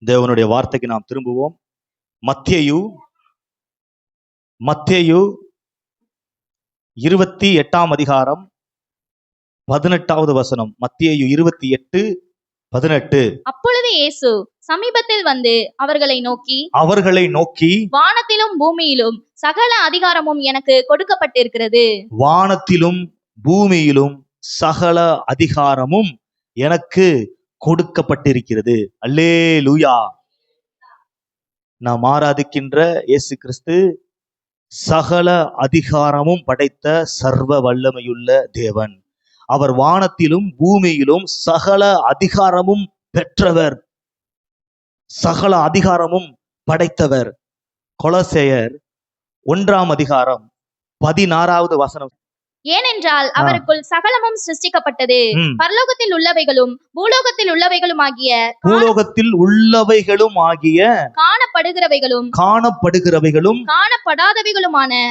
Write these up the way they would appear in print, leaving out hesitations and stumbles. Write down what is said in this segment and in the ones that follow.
தேவனுடைய வார்த்தைக்கு நாம் திரும்புவோம். மத்தேயு 28ஆம் அதிகாரம் 18வது வசனம். மத்தேயு 28:18. அப்பொழுது இயேசு சமீபத்தில் வந்து அவர்களை நோக்கி வானத்திலும் பூமியிலும் சகல அதிகாரமும் எனக்கு கொடுக்கப்பட்டிருக்கிறது. வானத்திலும் பூமியிலும் சகல அதிகாரமும் எனக்கு கொடுக்கப்பட்டிருக்கிறது. அல்லேலூயா. நாம் ஆராதிக்கின்ற இயேசு கிறிஸ்து சகல அதிகாரமும் படைத்த சர்வ வல்லமையுள்ள தேவன். அவர் வானத்திலும் பூமியிலும் சகல அதிகாரமும் பெற்றவர், சகல அதிகாரமும் படைத்தவர். கொலோசையர் 1ஆம் அதிகாரம் 16வது வசனம். ஏனென்றால் அவருக்குள் சகலமும் சிருஷ்டிக்கப்பட்டது, பரலோகத்தில் உள்ளவைகளும் பூலோகத்தில் உள்ளவைகளும் ஆகிய காணப்படுகிறவைகளும்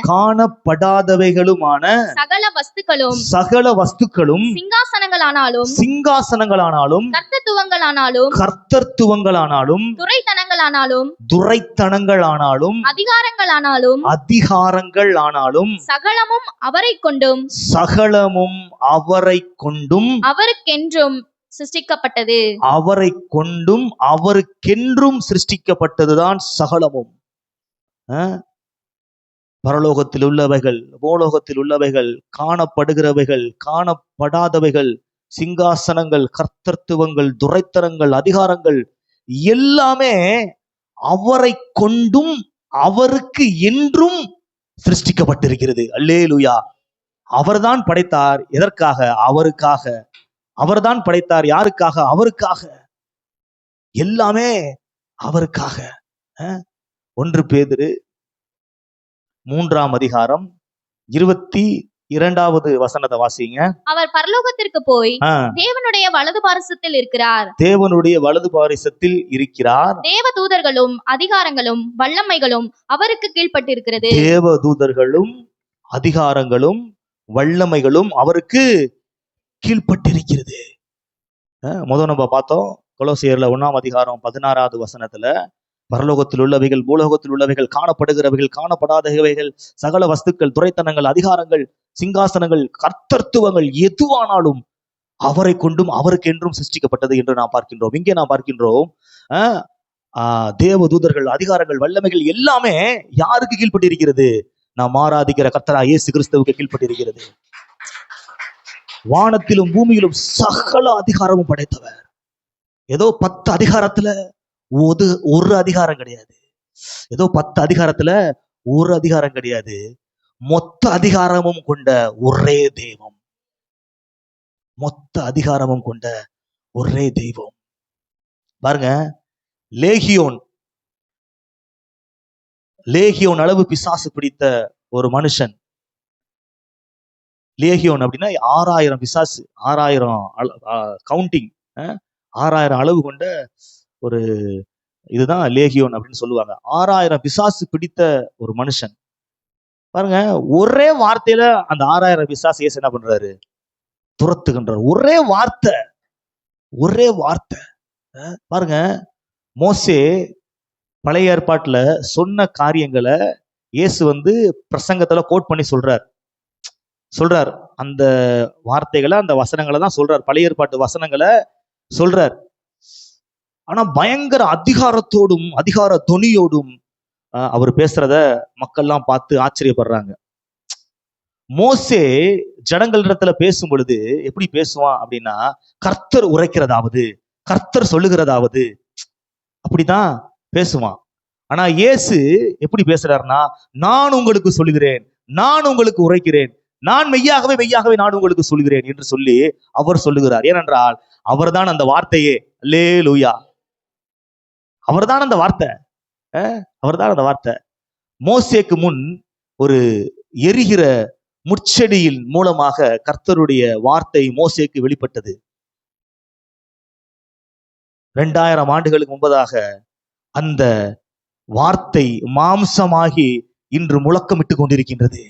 காணப்படாதவைகளுமான சகல வஸ்துக்களும் சிங்காசனங்களானாலும் கர்த்தத்துவங்களானாலும் துரைத்தனங்களானாலும் அதிகாரங்களானாலும் சகலமும் அவரை கொண்டும் அவருக்கென்றும் சிருஷ்டிக்கப்பட்டதுதான் சகலமும். பரலோகத்தில் உள்ளவைகள், பூலோகத்தில் உள்ளவைகள், காணப்படுகிறவைகள், காணப்படாதவைகள், சிங்காசனங்கள், கர்த்தத்துவங்கள், துரைத்தனங்கள், அதிகாரங்கள் எல்லாமே அவரை கொண்டும் அவருக்கு என்றும் சிருஷ்டிக்கப்பட்டிருக்கிறது. அல்லேலூயா. அவர்தான் படைத்தார். எதற்காக? அவருக்காக. அவர்தான் படைத்தார். யாருக்காக? அவருக்காக. எல்லாமே அவருக்காக. 1 பேதுரு 3ஆம் அதிகாரம் 22வது வசனத்தை வாசிங்க. அவர் பரலோகத்திற்கு போய் தேவனுடைய வலது பாரிசத்தில் இருக்கிறார். தேவனுடைய வலது பாரிசத்தில் இருக்கிறார். தேவதூதர்களும் அதிகாரங்களும் வல்லமைகளும் அவருக்கு கீழ்ப்பட்டிருக்கிறது. தேவதூதர்களும் அதிகாரங்களும் வல்லமைகளும் அவருக்கு கீழ்ப்பட்டிருக்கிறது. முதல் நம்ம பார்த்தோம் கொலோசியர்ல 1ஆம் அதிகாரம் 16வது வசனத்துல, பரலோகத்தில் உள்ளவைகள், பூலோகத்தில் உள்ளவைகள், காணப்படுகிறவைகள், காணப்படாதவைகள், சகல வஸ்துக்கள், துரைத்தனங்கள், அதிகாரங்கள், சிங்காசனங்கள், கர்த்தத்துவங்கள் எதுவானாலும் அவரை கொண்டும் அவருக்கென்றும் சிருஷ்டிக்கப்பட்டது என்று நாம் பார்க்கின்றோம். இங்கே நாம் பார்க்கின்றோம் தேவ தூதர்கள், அதிகாரங்கள், வல்லமைகள் எல்லாமே யாருக்கு கீழ்ப்பட்டிருக்கிறது? நாம் ஆராதிக்கிற கர்த்தரா இயேசு கிறிஸ்துவுக்கு கீழ்ப்பட்டிருக்கிறது. வானத்திலும் பூமியிலும் சகல அதிகாரமும் படைத்தவர். ஏதோ 10 அதிகாரத்துல ஒரு அதிகாரம் கிடையாது. ஏதோ 10 அதிகாரத்துல ஒரு அதிகாரம் கிடையாது. மொத்த அதிகாரமும் கொண்ட ஒரே தெய்வம். மொத்த அதிகாரமும் கொண்ட ஒரே தெய்வம். பாருங்க, லேகியோன் அளவு பிசாசு பிடித்த ஒரு மனுஷன். லேகியோன் அப்படின்னா 6000 பிசாசு, 6000 கவுண்டிங், 6000 அளவு கொண்ட ஒரு இதுதான் லேகியோன் அப்படின்னு சொல்லுவாங்க. 6000 பிசாசு பிடித்த ஒரு மனுஷன். பாருங்க, ஒரே வார்த்தையில அந்த 6000 பிசாசு இயேசு என்ன பண்றாரு? துரத்துகின்றார். ஒரே வார்த்தை. பாருங்க, மோசே பழைய ஏற்பாட்டுல சொன்ன காரியங்களை இயேசு பிரசங்கத்துல கோட் பண்ணி சொல்றார். அந்த வார்த்தைகளை, அந்த வசனங்களை தான் சொல்றார். பழைய ஏற்பாட்டு வசனங்களை சொல்றார். ஆனா பயங்கர அதிகாரத்தோடும் அதிகார தொனியோடும் அவர் பேசுறத மக்கள்லாம் பார்த்து ஆச்சரியப்படுறாங்க. மோசே ஜனங்களிடத்துல பேசும் பொழுது எப்படி பேசுவான் அப்படின்னா, கர்த்தர் உரைக்கிறதாவது, கர்த்தர் சொல்லுகிறதாவது அப்படிதான் பேசுவான். ஆனா இயேசு எப்படி பேசுறாருன்னா, நான் உங்களுக்கு சொல்லுகிறேன், நான் உங்களுக்கு உரைக்கிறேன், நான் மெய்யாகவே நான் உங்களுக்கு சொல்லுகிறேன் என்று சொல்லி அவர் சொல்லுகிறார். ஏனென்றால் அவர்தான் அந்த வார்த்தையே. அல்லேலூயா. அவர்தான் அந்த வார்த்தை. மோசேக்கு முன் ஒரு எரிகிற முட்செடியின் மூலமாக கர்த்தருடைய வார்த்தை மோசேக்கு வெளிப்பட்டது. 2000 ஆண்டுகளுக்கு முன்பதாக அந்த வார்த்தை மாம்சமாகி இன்று முழக்கமிட்டு கொண்டிருக்கின்றது.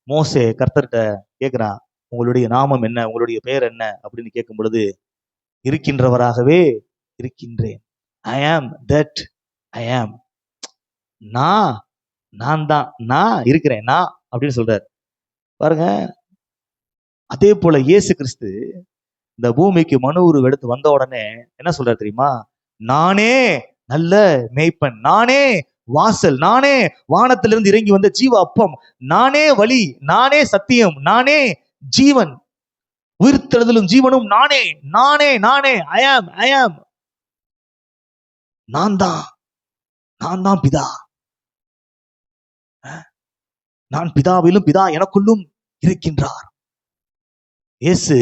மோசே கர்த்தர்கிட்ட கேட்கிறான், உங்களுடைய நாமம் என்ன, உங்களுடைய பெயர் என்ன அப்படின்னு கேட்கும் பொழுது, இருக்கின்றவராகவே இருக்கின்றேன். ஐ ஆம் தட் ஐ ஆம். நான் தான், நான் இருக்கிறேன், நான் அப்படின்னு சொல்றாரு பாருங்க. அதே போல இயேசு கிறிஸ்து இந்த பூமிக்கு மனு உருவம் எடுத்து வந்த உடனே என்ன சொல்றாரு தெரியுமா? நானே நல்ல மேய்ப்பன், நானே வாசல், நானே வானத்திலிருந்து இறங்கி வந்த ஜீவ அப்பம், நானே வழி, நானே சத்தியம், நானே ஜீவன், உயிர்த்தெழுதலும் ஜீவனும் நானே, நானே, நானே. ஐ ஆம், ஐ ஆம். நான் தான் பிதா. நான் பிதாவிலும் பிதா எனக்குள்ளும் இருக்கின்றார். இயேசு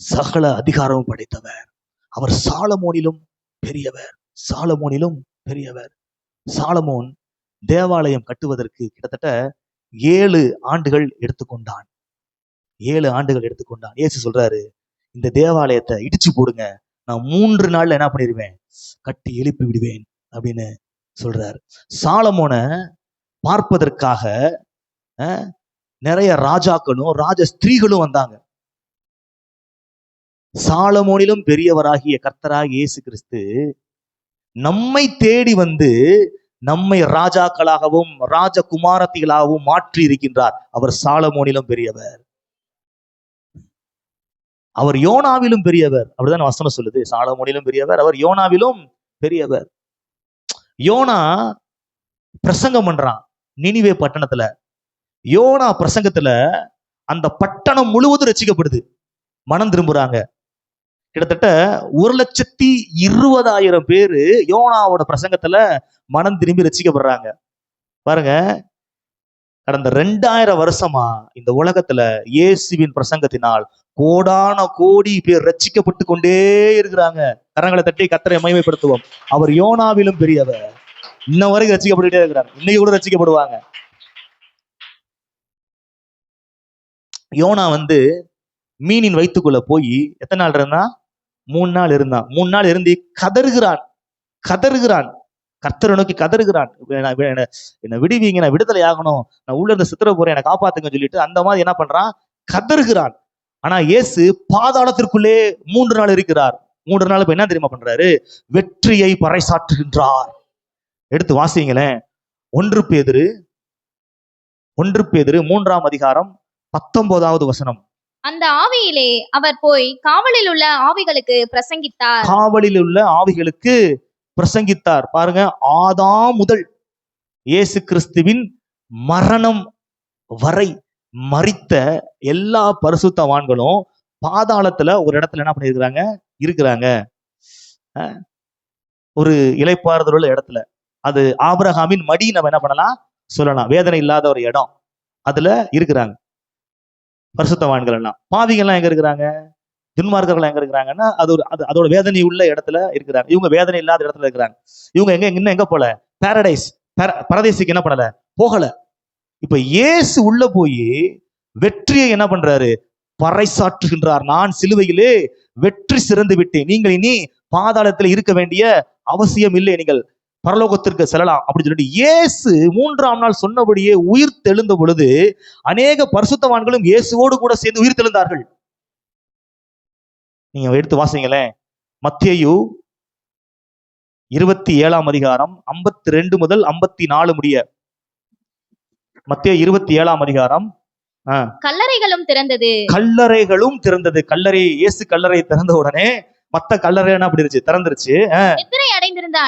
சகல அதிகாரமும் படைத்தவர். அவர் சாலமோனிலும் பெரியவர், சாலமோனிலும் பெரியவர். சாலமோன் தேவாலயம் கட்டுவதற்கு கிட்டத்தட்ட 7 ஆண்டுகள் எடுத்துக்கொண்டான். 7 ஆண்டுகள் எடுத்துக்கொண்டான். இயேசு சொல்றாரு, இந்த தேவாலயத்தை இடிச்சு போடுங்க, நான் 3 நாள்ல என்ன பண்ணிடுவேன், கட்டி எழுப்பி விடுவேன் அப்படின்னு சொல்றாரு. சாலமோனை பார்ப்பதற்காக நிறைய ராஜாக்களும் ராஜ ஸ்திரீகளும் வந்தாங்க. சாலமோனிலும் பெரியவராகிய கர்த்தராகிய இயேசு கிறிஸ்து நம்மை தேடி வந்து நம்மை ராஜாக்களாகவும் ராஜகுமாரத்திகளாகவும் மாற்றி இருக்கின்றார். அவர் சாலமோனிலும் பெரியவர், அவர் யோனாவிலும் பெரியவர். அப்படிதான் வசனம் சொல்லுது. சாலமோனிலும் பெரியவர், அவர் யோனாவிலும் பெரியவர். யோனா பிரசங்கம் பண்றான் நினிவே பட்டணத்துல. யோனா பிரசங்கத்துல அந்த பட்டணம் முழுவதும் ரட்சிக்கப்படுது, மனம் திரும்புறாங்க. கிட்டத்தட்ட 1,20,000 பேரு யோனாவோட பிரசங்கத்துல மனம் திரும்பி ரட்சிக்கப்படுறாங்க. பாருங்க, கடந்த 2000 வருஷமா இந்த உலகத்துல இயேசுவின் பிரசங்கத்தினால் கோடான கோடி பேர் ரட்சிக்கப்பட்டு கொண்டே இருக்கிறாங்க. கரங்களை தட்டி கர்த்தரை மகிமைப்படுத்துவோம். அவர் யோனாவிலும் பெரியவர். இன்ன வரைக்கும் ரட்சிக்கப்பட்டுட்டே இருக்கிறார். இன்னைக்கு கூட ரட்சிக்கப்படுவாங்க. யோனா மீனின் வயிற்றுக்குள்ள போய் எத்தனை நாள் இருந்தா? 3 நாள் இருந்தான். 3 நாள் இருந்து கதறுகிறான். கர்த்தரை நோக்கி கதறுகிறான். என்ன விடுவீங்க, நான் விடுதலை ஆகணும், நான் உள்ள இருந்து சித்திர போறேன், என்னை காப்பாத்துங்க சொல்லிட்டு அந்த மாதிரி என்ன பண்றான், கதறுகிறான். ஆனா இயேசு பாதாளத்திற்குள்ளே 3 நாள் இருக்கிறார். 3 நாள் இப்ப என்ன தெரியுமா பண்றாரு? வெற்றியை பறைசாற்றுகின்றார். எடுத்து வாசிங்களேன். 1 பேதுரு 3ஆம் அதிகாரம் 19வது வசனம். அந்த ஆவியிலே அவர் போய் காவலில் உள்ள ஆவிகளுக்கு பிரசங்கித்தார். காவலில் உள்ள ஆவிகளுக்கு பிரசங்கித்தார். பாருங்க, ஆதாம் முதல் இயேசு கிறிஸ்துவின் மரணம் வரை மரித்த எல்லா பரிசுத்தவான்களும் பாதாளத்துல ஒரு இடத்துல என்ன இருக்கிறாங்க. ஒரு இளைப்பாறுதல் உள்ள இடத்துல. அது ஆபிரகாமின் மடி நம்ம என்ன பண்ணலாம் சொல்லலாம். வேதனை இல்லாத ஒரு இடம், அதுல இருக்கிறாங்க பரிசுத்தவான்கள் எல்லாம். பாவிகள்லாம் எங்க இருக்கிறாங்க, துன்மார்க்கர்கள் எங்க இருக்கிறாங்கன்னா அதோட வேதனை உள்ள இடத்துல இருக்கிறாங்க. இவங்க வேதனை இல்லாத இடத்துல இருக்கிறாங்க. இவங்க எங்க போல, பாரடைஸ் பரதேசிக்கு என்ன பண்ணல, போகல. இப்ப இயேசு உள்ள போய் வெற்றியை என்ன பண்றாரு, பறைசாற்றுகின்றார். நான் சிலுவையிலே வெற்றி சிறந்து விட்டேன், நீங்கள் இனி பாதாளத்தில் இருக்க வேண்டிய அவசியம் இல்லை, நீங்கள் பரலோகத்திற்கு செல்லலாம் அப்படின்னு சொல்லிட்டு இயேசு 3ஆம் நாள் சொன்னபடியே உயிர் தெழுந்த பொழுது அநேக பரிசுத்தவான்களும் இயேசுவோடு கூட சேர்ந்து உயிர் தெழுந்தார்கள். நீங்க எடுத்து வாசிங்களேன். மத்தேயு 27ஆம் அதிகாரம் 52 முதல் 54 முடிய. மத்தேயு 27ஆம் அதிகாரம். கல்லறைகளும் திறந்தது. இயேசு கல்லறை திறந்த உடனே மத்த கல்லறை என்ன அப்படிருச்சு, திறந்துருச்சு. நித்திரை அடைந்திருந்த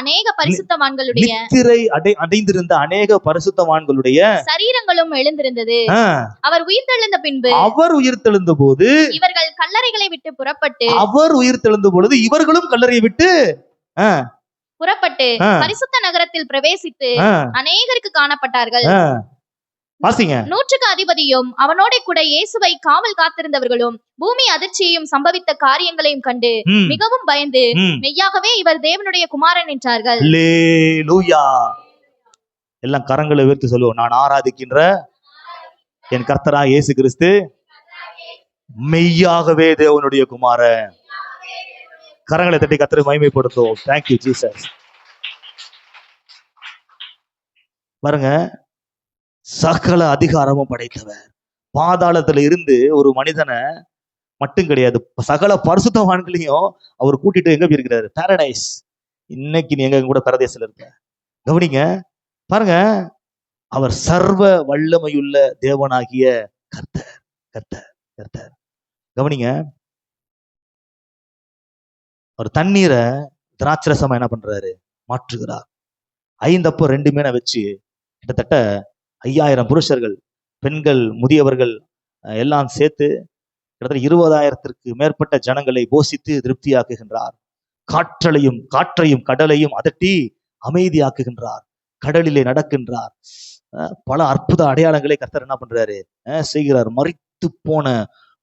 அநேக பரிசுத்தவான்களுடைய சரீரங்களும் எழுந்திருந்தது. அவர் உயிர்த்தெழுந்த பின்பு, அவர் உயிர்த்தெழுந்த போது இவர்கள் கல்லறைகளை விட்டு புறப்பட்டு, அவர் உயிர்த்தெழுந்த பொழுது இவர்களும் கல்லறையை விட்டு புறப்பட்டு பரிசுத்த நகரத்தில் பிரவேசித்து அநேகருக்கு காணப்பட்டார்கள். வாசிங்க. 100க்கு அதிபதியும் அவனோட கூட இயேசுவை காவல் காத்திருந்தவர்களும் பூமி அதிர்ச்சியையும் சம்பவித்த காரியங்களையும் கண்டு மிகவும் பயந்து மெய்யாகவே இவர் தேவனுடைய குமாரன் என்றார்கள். அல்லேலூயா. எல்லாம் கரங்களை உயர்த்தி சொல்லுவோம். நான் ஆராதிக்கின்ற என் கர்த்தராகிய இயேசு கிறிஸ்து மெய்யாகவே தேவனுடைய குமாரன். கரங்களை தட்டி கர்த்தரை மகிமைப்படுத்துவோம். Thank you Jesus. பாருங்க, சகல அதிகாரமும் படைத்தவர், பாதாளத்துல இருந்து ஒரு மனிதனை மட்டும் கிடையாது, சகல பரிசுத்தவான்களையும் அவர் கூட்டிட்டு எங்க போயிருக்கிறாரு? பாரடைஸ். இன்னைக்கு நீ எங்க கூட பரதேசத்துல இருக்க. கவனிங்க, பாருங்க, அவர் சர்வ வல்லமையுள்ள தேவனாகிய கர்த்தர். கர்த்தர் கர்த்தர் கவனிங்க, ஒரு தண்ணீரை திராட்சரசமா என்ன பண்றாரு? மாற்றுகிறார். 5 அப்பம் 2 மீனை வச்சு கிட்டத்தட்ட 5000 புருஷர்கள், பெண்கள், முதியவர்கள் எல்லாம் சேர்த்து கிட்டத்தட்ட 20,000த்திற்கு மேற்பட்ட ஜனங்களை போஷித்து திருப்தியாக்குகின்றார். காற்றையும் கடலையும் அதட்டி அமைதியாக்குகின்றார். கடலிலே நடக்கின்றார். பல அற்புத அடையாளங்களை கர்த்தர் என்ன பண்றாரு? செய்கிறார். மரித்து போன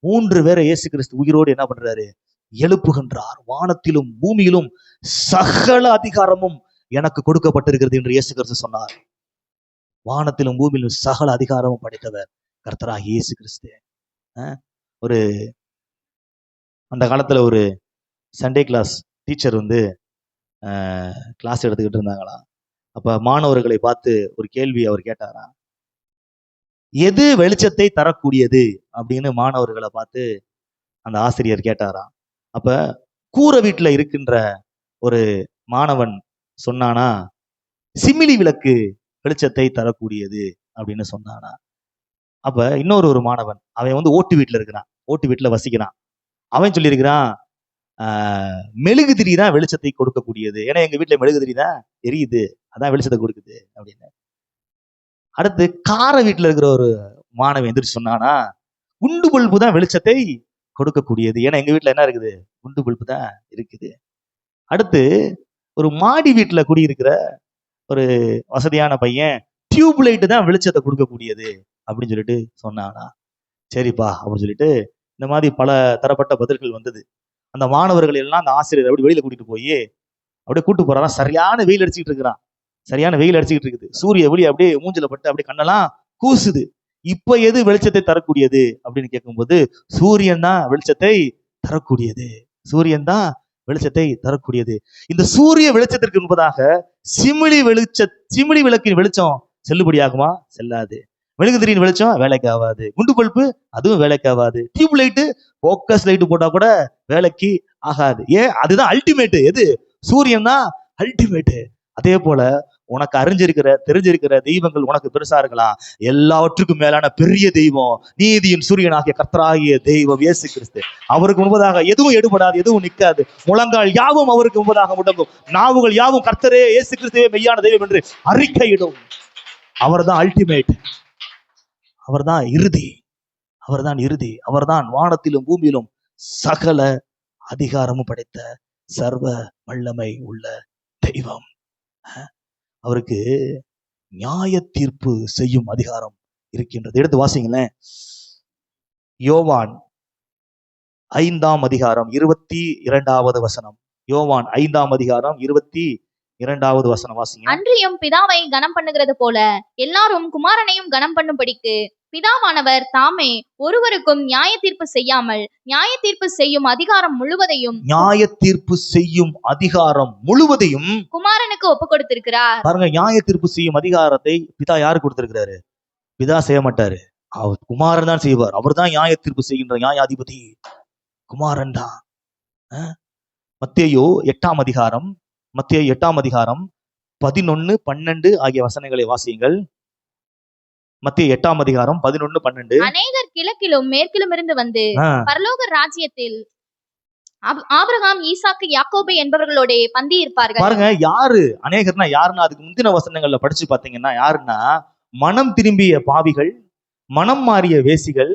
3 பேரை இயேசு கிறிஸ்து உயிரோடு என்ன பண்றாரு? எழுப்புகின்றார். வானத்திலும் பூமியிலும் சகல அதிகாரமும் எனக்கு கொடுக்கப்பட்டிருக்கிறது என்று இயேசு கிறிஸ்து சொன்னார். வானத்திலும் பூமியிலும் சகல அதிகாரமும் படைத்தவர் கர்த்தராகிய இயேசு கிறிஸ்து. ஒரு அந்த காலத்துல ஒரு சண்டே கிளாஸ் டீச்சர் வந்து கிளாஸ் எடுத்துக்கிட்டு இருந்தாங்களாம். அப்ப மாணவர்களை பார்த்து ஒரு கேள்வி அவர் கேட்டாராம். எது வெளிச்சத்தை தரக்கூடியது அப்படின்னு மாணவர்களை பார்த்து அந்த ஆசிரியர் கேட்டாராம். அப்ப கூரை வீட்டுல இருக்கின்ற ஒரு மாணவன் சொன்னானா, சிமிலி விளக்கு வெளிச்சத்தை தரக்கூடியது அப்படின்னு சொன்னானா. அப்ப இன்னொரு மாணவன், அவன் வந்து ஓட்டு வீட்டுல இருக்கிறான், ஓட்டு வீட்டுல வசிக்கிறான். அவன் சொல்லியிருக்கிறான், மெழுகுதிரி தான் வெளிச்சத்தை கொடுக்கக்கூடியது. ஏன்னா எங்க வீட்டுல மெழுகுதிரி தான் எரியுது, அதான் வெளிச்சத்தை கொடுக்குது அப்படின்னு. அடுத்து கார வீட்டுல இருக்கிற ஒரு மாணவன் எந்திரிச்சு சொன்னானா, குண்டு பல்பு தான் வெளிச்சத்தை கொடுக்கக்கூடியது. ஏன்னா எங்க வீட்டுல என்ன இருக்குது? குண்டு பல்பு தான் இருக்குது. அடுத்து ஒரு மாடி வீட்டுல குடியிருக்கிற ஒரு வசதியான பையன், டியூப் லைட் தான் வெளிச்சத்தை கொடுக்கக்கூடியது அப்படின்னு சொல்லிட்டு சொன்னானா. சரிப்பா அப்படின்னு சொல்லிட்டு இந்த மாதிரி பல தரப்பட்ட பதில்கள் வந்தது. அந்த மாணவர்கள் எல்லாம் அந்த ஆசிரியர் அப்படி வெளியில கூட்டிட்டு போய் அப்படியே கூட்டு போறாரா. சரியான வெயில் அடிச்சுக்கிட்டு இருக்கிறான். சரியான வெயில் அடிச்சுக்கிட்டு இருக்குது. சூரிய ஒளி அப்படியே மூஞ்சில பட்டு அப்படியே கண்ணெல்லாம் கூசுது. இப்ப எது வெளிச்சத்தை தரக்கூடியது அப்படின்னு கேட்கும்போது, சூரியன் தான் வெளிச்சத்தை தரக்கூடியது. சூரியன் தான் வெளிச்சத்தை தரக்கூடியது. இந்த சூரிய வெளிச்சத்திற்கு என்பதாக சிமிழி விளக்கின் வெளிச்சம் செல்லுபடியாகுமா? செல்லாது. மெழுகுதிரியின் வெளிச்சம் வேலைக்கு ஆகாது. குண்டு பல்பு அதுவும் வேலைக்கு ஆகாது. டியூப் லைட்டு, போக்கஸ் லைட்டு போட்டா கூட வேலைக்கு ஆகாது. ஏன்? அதுதான் அல்டிமேட். எது? சூரியன் தான் அல்டிமேட். அதே போல உனக்கு தெரிஞ்சிருக்கிற தெய்வங்கள் உனக்கு பெருசா இருக்கலாம். எல்லாவற்றுக்கும் மேலான பெரிய தெய்வம் நீதியின் சூரியனாகிய கர்த்தராகிய தெய்வம் இயேசு கிறிஸ்து. அவருக்கு முன்பதாக எதுவும் எடுபடாது, எதுவும் நிற்காது. முழங்கால் யாவும் அவருக்கு முன்பதாக முடங்கும். நாவுகள் யாவும் கர்த்தரே இயேசு கிறிஸ்துவே மெய்யான தெய்வம் என்று அறிக்கையிடும். அவர்தான் அல்டிமேட். அவர்தான் இறுதி. அவர்தான் வானத்திலும் பூமியிலும் சகல அதிகாரமும் படைத்த சர்வ வல்லமை உள்ள தெய்வம். அவருக்கு நியாய தீர்ப்பு செய்யும் அதிகாரம் இருக்கின்றது. எடுத்து வாசிங்களேன். யோவான் 5ஆம் அதிகாரம் 22வது வசனம். யோவான் 5ஆம் அதிகாரம் 22வது வசனம் வாசிங்க. அன்றியும் பிதாவை கனம் பண்ணுகிறது போல எல்லாரும் குமாரனையும் கனம் பண்ணும்படிக்கு பிதாவானவர் தாமே ஒருவருக்கும் நியாய தீர்ப்பு செய்யாமல் நியாய தீர்ப்பு செய்யும் அதிகாரம் முழுவதையும் குமாரனுக்கு ஒப்பு கொடுத்திருக்கிறார். பாருங்க, நியாய தீர்ப்பு செய்யும் அதிகாரத்தை பிதா யாரு கொடுத்திருக்கிறாரு? பிதா செய்ய மாட்டாரு, அவர் குமாரன் தான் செய்வார். அவர் தான் நியாய தீர்ப்பு செய்கின்ற நியாயாதிபதி. குமாரன் தான். மத்தேயு 8ஆம் அதிகாரம் 11, 12 ஆகிய வசனங்களை வாசியுங்கள். மத்தேயு 8ஆம் அதிகாரம் 11, 12. அநேகர் கிழக்கிலும் மேற்கிலும் இருந்து வந்து பரலோக ராஜ்யத்தில் ஆபிரகாம், ஈசாக்கு, யாக்கோபு என்பவர்களோட பந்தி இருப்பார்கள். பாருங்க, யாரு அநேகர்னா யாருன்னா அதுக்கு முந்தின வசனங்கள்ல படிச்சு பாத்தீங்கன்னா யாருன்னா, மனம் திரும்பிய பாவிகள், மனம் மாறிய வேசிகள்,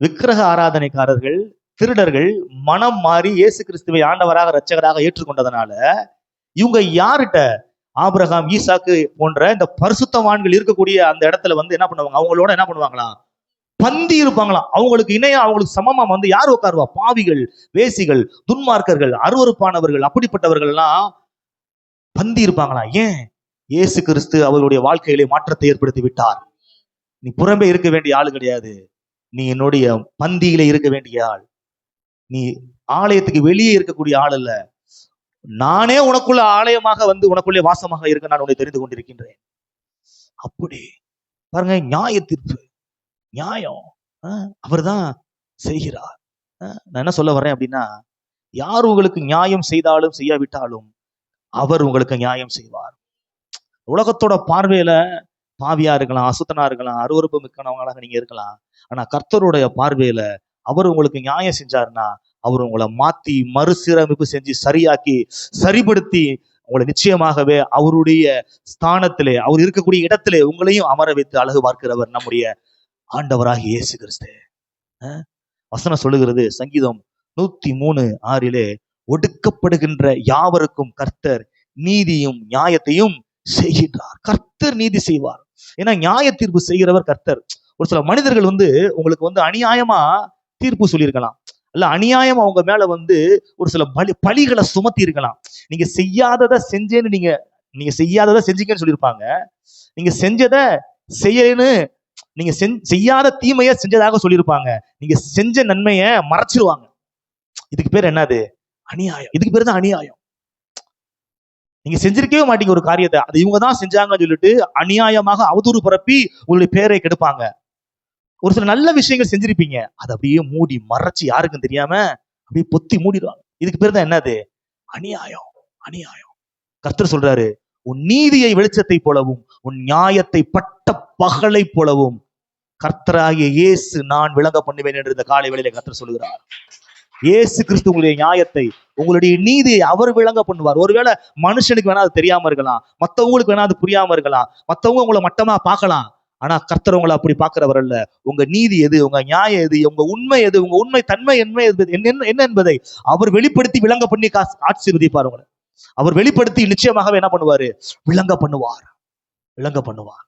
விக்கிரக ஆராதனைக்காரர்கள், திருடர்கள் மனம் மாறி இயேசு கிறிஸ்துவை ஆண்டவராக இரட்சகராக ஏற்றுக்கொண்டதனால இவங்க யார்கிட்ட? ஆபிரகாம், ஈசாக்கு போன்ற இந்த பரிசுத்தவான்கள் இருக்கக்கூடிய அந்த இடத்துல வந்து என்ன பண்ணுவாங்க? அவங்களோட என்ன பண்ணுவாங்களாம்? பந்தி இருப்பாங்களாம். அவங்களுக்கு இணையா, அவங்களுக்கு சமமா வந்து யார் உட்காருவா? பாவிகள், வேசிகள், துன்மார்க்கர்கள், அருவருப்பானவர்கள், அப்படிப்பட்டவர்கள் எல்லாம் பந்தி இருப்பாங்களாம். ஏன்? இயேசு கிறிஸ்து அவர்களுடைய வாழ்க்கையிலே மாற்றத்தை ஏற்படுத்தி விட்டார். நீ புறம்பே இருக்க வேண்டிய ஆளு கிடையாது, நீ என்னுடைய பந்தியிலே இருக்க வேண்டிய ஆள். நீ ஆலயத்துக்கு வெளியே இருக்கக்கூடிய ஆள் அல்ல. நானே உனக்குள்ள ஆலயமாக வந்து உனக்குள்ளே வாசமாக இருக்க நான் உன்னை தெரிந்து கொண்டிருக்கின்றேன். அப்படி பாருங்க, நியாய தீர்ப்பு, நியாயம். அவர் தான் செய்கிறார். நான் என்ன சொல்ல வரேன் அப்படின்னா, யார் உங்களுக்கு நியாயம் செய்தாலும் செய்யாவிட்டாலும் அவர் உங்களுக்கு நியாயம் செய்வார். உலகத்தோட பார்வையில பாவியா இருக்கலாம், அசுத்தனா இருக்கலாம், அருவருப்பு மிக்கனவங்களாக நீங்க இருக்கலாம். ஆனா கர்த்தருடைய பார்வையில அவர் உங்களுக்கு நியாயம் செஞ்சாருன்னா, அவர் உங்களை மாத்தி மறுசீரமைப்பு செஞ்சு சரியாக்கி சரிப்படுத்தி உங்களை நிச்சயமாகவே அவருடைய ஸ்தானத்திலே, அவர் இருக்கக்கூடிய இடத்திலே உங்களையும் அமர வைத்து அழகு பார்க்கிறவர் நம்முடைய ஆண்டவராகிய இயேசு கிறிஸ்து. வசனம் சொல்லுகிறது, சங்கீதம் 103:6 ஒடுக்கப்படுகின்ற யாவருக்கும் கர்த்தர் நீதியும் நியாயத்தையும் செய்கின்றார். கர்த்தர் நீதி செய்வார். ஏன்னா நியாய தீர்ப்பு செய்கிறவர் கர்த்தர். ஒரு சில மனிதர்கள் உங்களுக்கு அநியாயமா தீர்ப்பு சொல்லியிருக்கலாம், இல்ல அநியாயமா அவங்க மேல ஒரு சில பழிகளை சுமத்தி இருக்கலாம். நீங்க செய்யாததை செஞ்சேன்னு நீங்க செய்யாததை செஞ்சீங்கன்னு சொல்லியிருப்பாங்க. நீங்க செஞ்சதை செய்யன்னு நீங்க செய்யாத தீமைய செஞ்சதாக சொல்லியிருப்பாங்க. நீங்க செஞ்ச நன்மைய மறைச்சிருவாங்க. இதுக்கு பேர் என்னது? அநியாயம். இதுக்கு பேர் தான் அநியாயம். நீங்க செஞ்சிருக்கவே மாட்டீங்க ஒரு காரியத்தை, அது இவங்க தான் செஞ்சாங்கன்னு சொல்லிட்டு அநியாயமாக அவதூறு பரப்பி உங்களுடைய பேரை கெடுப்பாங்க. ஒரு சில நல்ல விஷயங்கள் செஞ்சிருப்பீங்க, அதை அப்படியே மூடி மறைச்சு யாருக்கும் தெரியாம அப்படியே பொத்தி மூடிடுவாங்க. இதுக்கு பேர் தான் என்னது? அநியாயம். அநியாயம். கர்த்தர் சொல்றாரு, உன் நீதியை வெளிச்சத்தை போலவும் உன் நியாயத்தை பட்ட பகலை போலவும் கர்த்தராகிய இயேசு நான் விளங்க பண்ணுவேன் என்று இந்த காலை வேளையிலே கர்த்தர் சொல்கிறார். இயேசு கிறிஸ்து உங்களுடைய நியாயத்தை, உங்களுடைய நீதியை அவர் விளங்க பண்ணுவார். ஒருவேளை மனுஷனுக்கு வேணா அது தெரியாம இருக்கலாம், மத்தவங்களுக்கு வேணா அது புரியாம இருக்கலாம், மத்தவங்க உங்களை மட்டமா பார்க்கலாம். ஆனா கர்த்தர் உங்களை அப்படி பார்க்கிறவர் அல்ல. உங்க நீதி எது, உங்க நியாயம் எது, உங்க உண்மை எது, உங்க உண்மை தன்மை என்ன என்பதை அவர் வெளிப்படுத்தி விளங்க பண்ணி ஆசீர்வதிப்பார். உங்களை அவர் வெளிப்படுத்தி நிச்சயமாகவே என்ன பண்ணுவாரு? விளங்க பண்ணுவார். விளங்க பண்ணுவார்.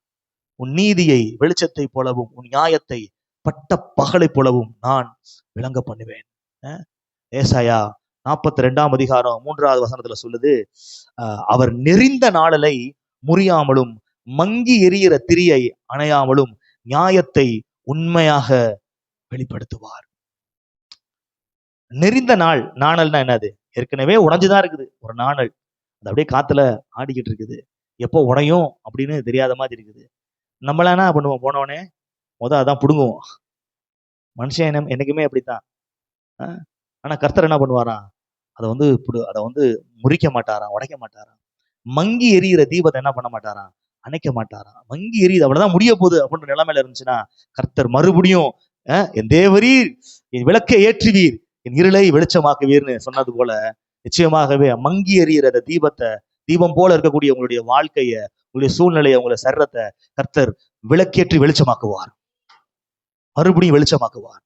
உன் நீதியை வெளிச்சத்தை போலவும் உன் நியாயத்தை பட்ட பகலை போலவும் நான் விளங்க பண்ணுவேன். ஏசாயா 42:3 சொல்லுது, அவர் நெறிந்த நாளலை முறியாமலும் மங்கி எரிகிற திரியை அணையாமலும் நியாயத்தை உண்மையாக வெளிப்படுத்துவார். நெறிந்த நாணல்னா என்னது? ஏற்கனவே உடைஞ்சுதான் இருக்குது ஒரு நாணல், அது அப்படியே காத்துல ஆடிக்கிட்டு இருக்குது. எப்போ உடையும் அப்படின்னு தெரியாத மாதிரி இருக்குது. நம்மள என்ன பண்ணுவோம்? போனவனே அதான் புடுங்குவோம். மனுஷன் என்னைக்குமே அப்படித்தான். ஆனா கர்த்தர் என்ன பண்ணுவாராம்? அதை முறிக்க மாட்டாராம், உடைக்க மாட்டாராம். மங்கி எரிகிற தீபத்தை என்ன பண்ண மாட்டாராம்? அணைக்க மாட்டாராம். மங்கி எரியுது, அவ்வளவுதான் முடிய போகுது அப்படின்ற நிலைமையில இருந்துச்சுன்னா கர்த்தர் மறுபடியும் என் தேவரீர் என் விளக்கை ஏற்றுவீர், என் இருளை வெளிச்சமாக்குவீர்னு சொன்னது போல நிச்சயமாகவே மங்கி எரிகிற அந்த தீபம் போல இருக்கக்கூடிய உங்களுடைய வாழ்க்கைய, உங்களுடைய சூழ்நிலையை, உங்களுடைய சரீரத்தை கர்த்தர் விளக்கேற்றி வெளிச்சமாக்குவார். மறுபடியும் வெளிச்சமாக்குவார்.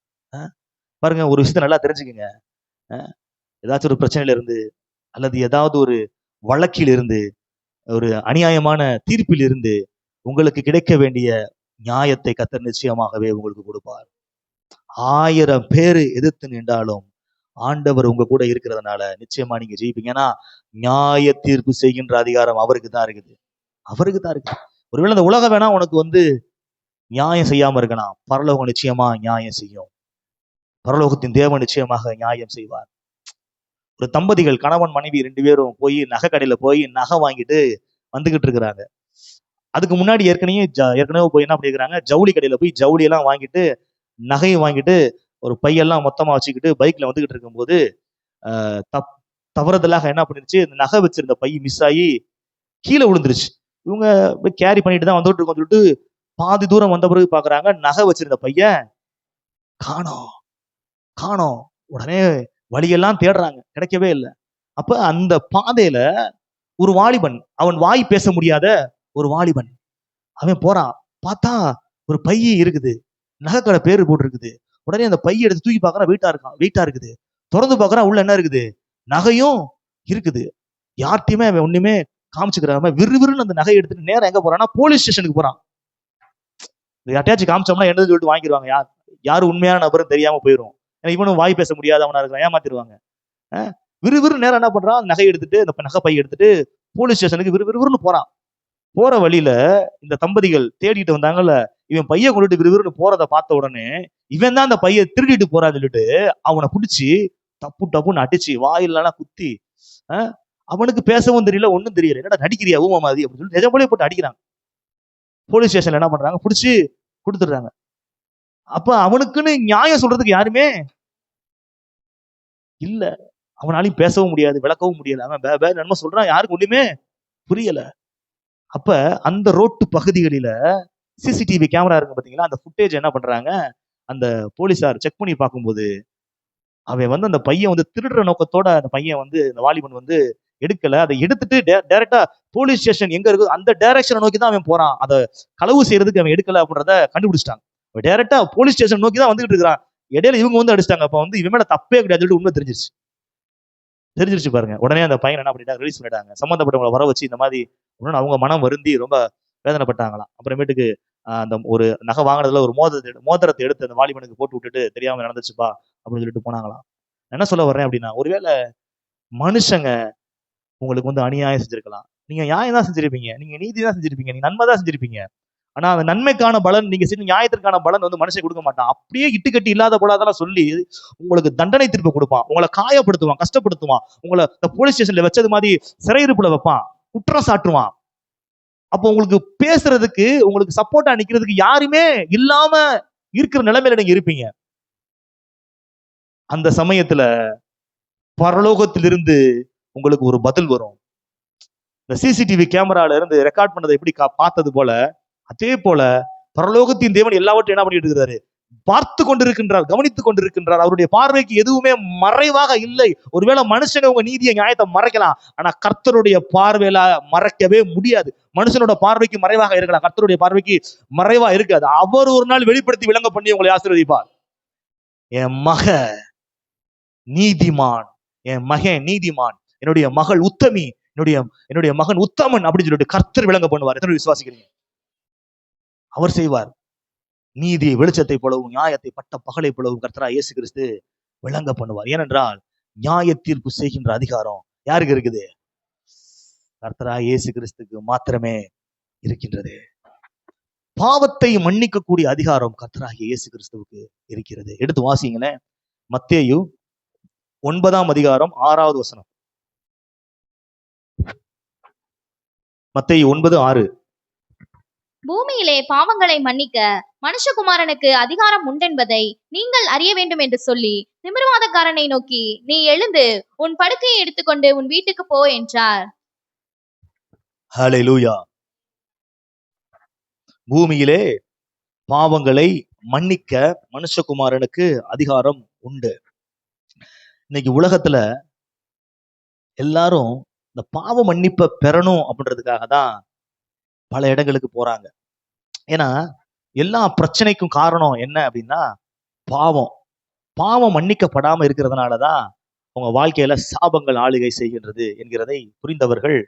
பாருங்க, ஒரு விஷயத்த நல்லா தெரிஞ்சுக்கங்க. ஏதாச்சும் ஒரு பிரச்சனையில இருந்து, அல்லது ஏதாவது ஒரு வழக்கில் இருந்து, ஒரு அநியாயமான தீர்ப்பில் இருந்து உங்களுக்கு கிடைக்க வேண்டிய நியாயத்தை கர்த்தர் நிச்சயமாகவே உங்களுக்கு கொடுப்பார். 1000 பேரு எதிர்த்து நின்றாலும் ஆண்டவர் உங்க கூட இருக்கிறதுனால நிச்சயமா நீங்க ஜெயிப்பீங்க. ஏன்னா நியாய தீர்ப்பு செய்கின்ற அதிகாரம் அவருக்கு தான் இருக்குது. அவருக்கு தான் இருக்குது. ஒருவேளை இந்த உலகம் வேணா உனக்கு நியாயம் செய்யாம இருக்கலாம், பரலோகம் நிச்சயமா நியாயம் செய்யும். பரலோகத்தின் தேவன் நிச்சயமாக நியாயம் செய்வார். ஒரு தம்பதிகள், கணவன் மனைவி 2 பேரும் போய் நகை கடையில போய் நகை வாங்கிட்டு வந்துகிட்டு இருக்கிறாங்க. அதுக்கு முன்னாடி ஏற்கனவே போய் என்ன பண்ணிருக்கிறாங்க? ஜவுளி கடையில போய் ஜவுளி எல்லாம் வாங்கிட்டு, நகையை வாங்கிட்டு, ஒரு பையெல்லாம் மொத்தமா வச்சுக்கிட்டு பைக்ல வந்துகிட்டு இருக்கும்போது தவறுதலாக என்ன பண்ணிருச்சு? இந்த நகை வச்சிருந்த பை மிஸ் ஆகி கீழே விழுந்துருச்சு. இவங்க போய் கேரி பண்ணிட்டு தான் வந்துட்டு இருக்கோம் சொல்லிட்டு பாதி தூரம் வந்த பிறகு பாக்குறாங்க, நகை வச்சிருந்த பையன் காணோம். உடனே வழியெல்லாம் தேடுறாங்க, கிடைக்கவே இல்லை. அப்ப அந்த பாதையில ஒரு வாலிபன், அவன் வாய் பேச முடியாத ஒரு வாலிபன், அவன் போறான். பார்த்தா ஒரு பை இருக்குது, நகைக்கடை பேரு போட்டு இருக்குது. உடனே அந்த பையை எடுத்து தூக்கி பார்க்கறான், வெயிட்டா இருக்குது. திறந்து பார்க்கறான், உள்ள என்ன இருக்குது? நகையும் இருக்குது. யார்ட்டையுமே அவன் ஒண்ணுமே காமிச்சுக்கிறாம விறுவிறுன்னு அந்த நகையை எடுத்துட்டு நேரம் எங்க போறான்னா போலீஸ் ஸ்டேஷனுக்கு போறான். யார்ட்டையாச்சும் காமிச்சோம்னா என்னது சொல்லிட்டு வாங்கிடுவாங்க. யாரு உண்மையான நபரும் தெரியாம போயிடும். ஏன்னா இவனும் வாய் பேச முடியாதவனா இருக்கிறான், ஏமாத்திடுவாங்க. விறுவிறு நேரம் என்ன பண்றான்? நகை எடுத்துட்டு, அந்த நகை பை எடுத்துட்டு போலீஸ் ஸ்டேஷனுக்கு விறுவிறுன்னு போறான். போற வழியில இந்த தம்பதிகள் தேடிட்டு வந்தாங்கல்ல, இவன் பைய கொண்டுட்டு விறுவிறுன்னு போறதை பார்த்த உடனே இவன் தான் அந்த பைய திருடிட்டு போறான்னு சொல்லிட்டு அவனை பிடிச்சி டப்புன்னு அடிச்சு வாயிலாம் குத்தி, அவனுக்கு பேசவும் தெரியல, ஒன்னும் தெரியல. என்னடா நடிக்கிறியா ஊமா மாதிரி அப்படின்னு சொல்லி நிஜ போலே போட்டு அடிக்கிறாங்க. போலீஸ் ஸ்டேஷன்ல என்ன பண்றாங்க? பிடிச்சி கொடுத்துடுறாங்க. அப்ப அவனுக்குன்னு நியாயம் சொல்றதுக்கு யாருமே இல்ல. அவனாலையும் பேசவும் முடியாது, விளக்கவும் முடியல. அவன் என்னமோ சொல்றான், யாருக்கு ஒண்ணுமே புரியல. அப்ப அந்த ரோட்டு பகுதிகளில சிசிடிவி கேமரா இருக்கு பாத்தீங்களா, அந்த ஃபுட்டேஜ் என்ன பண்றாங்க, அந்த போலீசார் செக் பண்ணி பார்க்கும்போது அவன் அந்த பையன் திருடுற நோக்கத்தோட அந்த பையன் இந்த வாலிபன் எடுக்கல. அதை எடுத்துட்டு டைரக்டா போலீஸ் ஸ்டேஷன் எங்க இருக்கு அந்த டைரக்ஷனை நோக்கி தான் அவன் போறான். அதை களவு செய்யறதுக்கு அவன் எடுக்கல அப்படின்றத கண்டுபிடிச்சிட்டாங்க. டைரக்டா போலீஸ் ஸ்டேஷன் நோக்கி தான் வந்துகிட்டு இருக்கிறான். இடையில இவங்க அடிச்சிட்டாங்க. அப்ப இவன் மேல தப்பே கிடையாது சொல்லிட்டு உண்மை தெரிஞ்சிருச்சு பாருங்க. உடனே அந்த பையன் என்ன பண்ணிட்டாங்க, ரிலீஸ் பண்ணிட்டாங்க. சம்பந்தப்பட்டவங்களை வர வச்சு இந்த மாதிரி அவங்க மனம் வருந்தி ரொம்ப வேதனைப்பட்டாங்களாம். அப்புறமேட்டுக்கு அந்த ஒரு நகை வாங்கினதுல ஒரு மோதிரத்தை எடுத்து அந்த வாலிபனுக்கு போட்டு விட்டுட்டு தெரியாம நடந்துச்சுப்பா அப்படின்னு சொல்லிட்டு போனாங்களாம். என்ன சொல்ல வர்றேன் அப்படின்னா, ஒருவேளை மனுஷங்க உங்களுக்கு அநியாயம் செஞ்சிருக்கலாம். நீங்க நியாயம் தான் செஞ்சிருப்பீங்க, நீங்க நீதி தான் செஞ்சிருப்பீங்க, நீங்க நன்மை தான் செஞ்சிருப்பீங்க. ஆனா அந்த நன்மைக்கான பலன், நீங்க செஞ்ச நியாயத்திற்கான பலன் மனுஷன் கொடுக்க மாட்டான். அப்படியே இட்டுக்கட்டி இல்லாத போலாதெல்லாம் சொல்லி உங்களுக்கு தண்டனை திருப்பி கொடுப்பான், உங்களை காயப்படுத்துவான், கஷ்டப்படுத்துவான், உங்களை இந்த போலீஸ் ஸ்டேஷன்ல வச்சது மாதிரி சிறையிருப்புல வைப்பான், குற்றம் சாட்டுவான். அப்போ உங்களுக்கு பேசுறதுக்கு, உங்களுக்கு சப்போர்ட்டா நிக்கிறதுக்கு யாருமே இல்லாம இருக்கிற நிலைமையில நீங்க இருப்பீங்க. அந்த சமயத்துல பரலோகத்திலிருந்து உங்களுக்கு ஒரு பதில் வரும். இந்த சிசிடிவி கேமரால இருந்து ரெக்கார்ட் பண்ணதை எப்படி பார்த்தது போல, அதே போல பரலோகத்தின் தேவன் எல்லாவற்றையும் என்ன பண்ணிட்டு இருக்கிறாரு, பார்த்து கொண்டிருக்கின்றார், கவனித்துக் கொண்டிருக்கின்றார். அவருடைய பார்வைக்கு எதுவுமே மறைவாக இல்லை. ஒருவேளை மனுஷங்க உங்க நீதியை நியாயத்தை மறைக்கலாம், ஆனா கர்த்தருடைய பார்வையில மறைக்கவே முடியாது. மனுஷனோட பார்வைக்கு மறைவாக இருக்கலாம், கர்த்தருடைய பார்வைக்கு மறைவா இருக்காது. அவர் ஒரு நாள் வெளிப்படுத்தி விளங்க பண்ணி உங்களை ஆசீர்வதிப்பார். என் மக நீதிமான், என் மகன் நீதிமான், என்னுடைய மகள் உத்தமி, என்னுடைய மகன் உத்தமன் அப்படின்னு சொல்லிட்டு கர்த்தர் விளங்க பண்ணுவார். எத்தனை விசுவாசிக்கிறீங்க? அவர் செய்வார். நீதியை வெளிச்சத்தை போலவும் நியாயத்தை பட்ட பகலை போலவும் கர்த்தராகிய இயேசு கிறிஸ்து விளங்க பண்ணுவார். ஏனென்றால் நியாய தீர்ப்பு செய்கின்ற அதிகாரம் யாருக்கு இருக்குது? கர்த்தராகிய இயேசு கிறிஸ்துக்கு மாத்திரமே இருக்கின்றது. பாவத்தை மன்னிக்கக்கூடிய அதிகாரம் கர்த்தராகிய இயேசு கிறிஸ்துவுக்கு இருக்கிறது. எடுத்து வாசிங்களேன், மத்தேயு 9ஆம் அதிகாரம் 6வது வசனம். மத்தேயு 9:6. பூமியிலே பாவங்களை மன்னிக்க மனுஷகுமாரனுக்கு அதிகாரம் உண்டென்பதை நீங்கள் அறிய வேண்டும் என்று சொல்லி நிமிர்வாதக்காரனை நோக்கி, நீ எழுந்து உன் படுக்கையை எடுத்துக்கொண்டு உன் வீட்டுக்கு போ என்றார். ஹல்லேலூயா. பூமியிலே பாவங்களை மன்னிக்க மனுஷகுமாரனுக்கு அதிகாரம் உண்டு. இன்னைக்கு உலகத்துல எல்லாரும் இந்த பாவ மன்னிப்பை பெறணும் அப்படின்றதுக்காக தான் பல இடங்களுக்கு போறாங்க. ஏன்னா எல்லா பிரச்சனைக்கும் காரணம் என்ன அப்படின்னா பாவம் மன்னிக்கப்படாம இருக்கிறதுனாலதான் அவங்க வாழ்க்கையில சாபங்கள் ஆளுகை செய்கின்றது என்கிறதை புரிந்தவர்கள்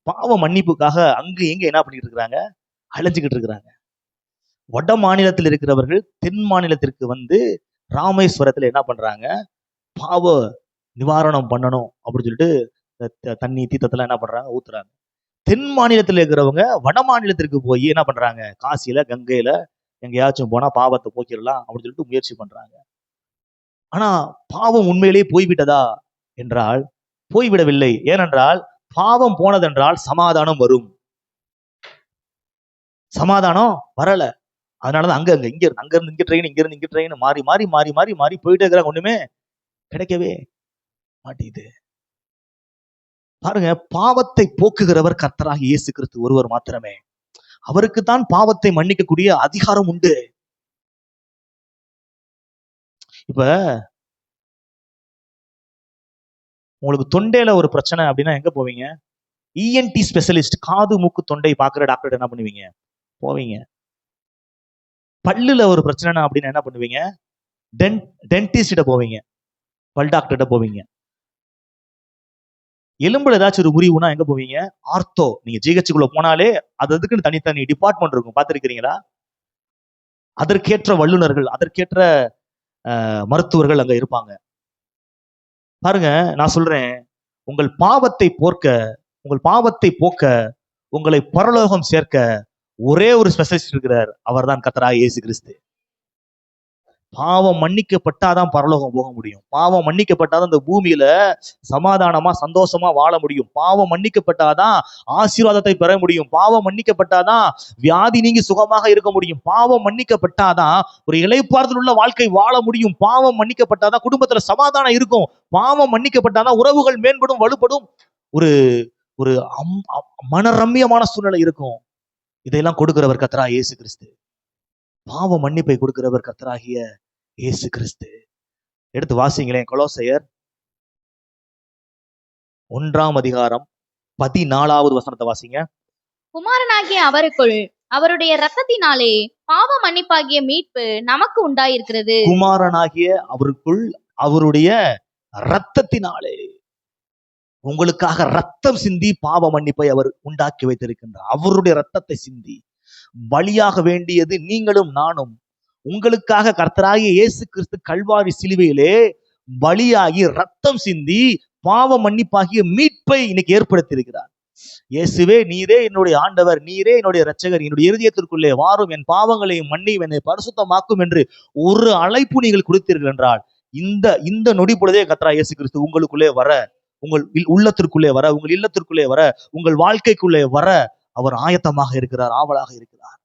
பாவ மன்னிப்புக்காக அங்கு எங்க என்ன பண்ணிட்டு இருக்கிறாங்க, அலைஞ்சுக்கிட்டு இருக்கிறாங்க. வட மாநிலத்தில் இருக்கிறவர்கள் தென் மாநிலத்திற்கு ராமேஸ்வரத்துல என்ன பண்றாங்க, பாவ நிவாரணம் பண்ணணும் அப்படின்னு சொல்லிட்டு தண்ணி தீர்த்தத்தெல்லாம் என்ன பண்றாங்க, ஊத்துறாங்க. தென் மாநிலத்தில் இருக்கிறவங்க வட மாநிலத்திற்கு போய் என்ன பண்றாங்க, காசியில கங்கையில எங்கேயாச்சும் போனா பாவத்தை போக்கிடலாம் அப்படின்னு சொல்லிட்டு முயற்சி பண்றாங்க. ஆனா பாவம் உண்மையிலேயே போய்விட்டதா என்றால் போய்விடவில்லை. ஏனென்றால் பாவம் போனதென்றால் சமாதானம் வரும். சமாதானம் வரல. அதனாலதான் அங்க இருந்து இங்க ட்ரெயின், இங்க இருந்து இங்க ட்ரெயின் மாறி மாறி மாறி மாறி மாறி போயிட்டே இருக்கிறாங்க. ஒண்ணுமே கிடைக்கவே மாட்டேங்குது. பாருங்க, பாவத்தை போக்குகிறவர் கர்த்தராகிய இயேசு கிறிஸ்து ஒருவர் மாத்திரமே. அவருக்கு தான் பாவத்தை மன்னிக்கக்கூடிய அதிகாரம் உண்டு. இப்ப உங்களுக்கு தொண்டையில ஒரு பிரச்சனை அப்படின்னா எங்க போவீங்க? இஎன்டி ஸ்பெஷலிஸ்ட், காது மூக்கு தொண்டை பாக்குற டாக்டர் என்ன பண்ணுவீங்க? போவீங்க. பல்லுல ஒரு பிரச்சனை அப்படின்னா என்ன பண்ணுவீங்க? டென்டிஸ்ட போவீங்க, பல் டாக்டர்கிட்ட போவீங்க. எலும்புல ஏதாச்சும் ஒரு முறிவுனா எங்க போவீங்க? ஆர்த்தோ. நீங்க ஜிஹெச்சுக்குள்ள போனாலே அதுக்குன்னு தனித்தனி டிபார்ட்மெண்ட் இருக்கும், பார்த்திருக்கிறீங்களா? அதற்கேற்ற வல்லுநர்கள், அதற்கேற்ற மருத்துவர்கள் அங்க இருப்பாங்க. பாருங்க, நான் சொல்றேன், உங்கள் பாவத்தை போக்க, உங்களை பரலோகம் சேர்க்க ஒரே ஒரு ஸ்பெஷலிஸ்ட் இருக்கிறார். அவர் தான் கர்த்தராகிய இயேசு கிறிஸ்து. பாவம் மன்னிக்கப்பட்டாதான் பரலோகம் போக முடியும். பாவம் மன்னிக்கப்பட்டாதான் இந்த பூமியில சமாதானமா சந்தோஷமா வாழ முடியும். பாவம் மன்னிக்கப்பட்டாதான் ஆசீர்வாதத்தை பெற முடியும். பாவம் மன்னிக்கப்பட்டாதான் வியாதி நீங்கி சுகமாக இருக்க முடியும். பாவம் மன்னிக்கப்பட்டாதான் ஒரு இளைப்பாறுதல் உள்ள வாழ்க்கை வாழ முடியும். பாவம் மன்னிக்கப்பட்டாதான் குடும்பத்துல சமாதானம் இருக்கும். பாவம் மன்னிக்கப்பட்டாதான் உறவுகள் மேம்படும், வலுப்படும். ஒரு ஒரு மனரம்யமான சூழ்நிலை இருக்கும். இதையெல்லாம் கொடுக்கிறவர் கர்த்தராகிய இயேசு கிறிஸ்து. பாவ மன்னிப்பை கொடுக்கிறவர் கர்த்தராகிய இயேசு கிறிஸ்து. எடுத்து வாசிங்களேன், கொலோசையர் 1 வசனத்தை வாசிங்க. குமாரனாகிய அவருக்குள் அவருடைய இரத்தத்தினாலே பாவ மன்னிப்பாகிய மீட்பு நமக்கு உண்டாயிருக்கிறது. குமாரனாகிய அவருக்குள் அவருடைய இரத்தத்தினாலே, உங்களுக்காக ரத்தம் சிந்தி பாவ மன்னிப்பை அவர் உண்டாக்கி வைத்திருக்கின்றார். அவருடைய ரத்தத்தை சிந்தி பலியாக வேண்டியது நீங்களும் நானும். உங்களுக்காக கர்த்தராகிய இயேசு கிறிஸ்து கல்வாரி சிலுவையிலே பலியாகி ரத்தம் சிந்தி பாவ மன்னிப்பாகிய மீட்பை இன்னைக்கு ஏற்படுத்தி இருக்கிறார். இயேசுவே, நீரே என்னுடைய ஆண்டவர், நீரே என்னுடைய இரட்சகர், என்னுடைய இருதயத்திற்குள்ளே வாரும், என் பாவங்களையும் மன்னியும், என்னை பரிசுத்தமாக்கும் என்று ஒரு அழைப்பு நீங்கள் கொடுத்தீர்கள் என்றால், இந்த நொடி பொழுதே கர்த்தராகிய இயேசு கிறிஸ்து உங்களுக்குள்ளே வர, உங்கள் உள்ளத்திற்குள்ளே வர, உங்கள் இல்லத்திற்குள்ளே வர, உங்கள் வாழ்க்கைக்குள்ளே வர அவர் ஆயத்தமாக இருக்கிறார், ஆவலாக இருக்கிறார்.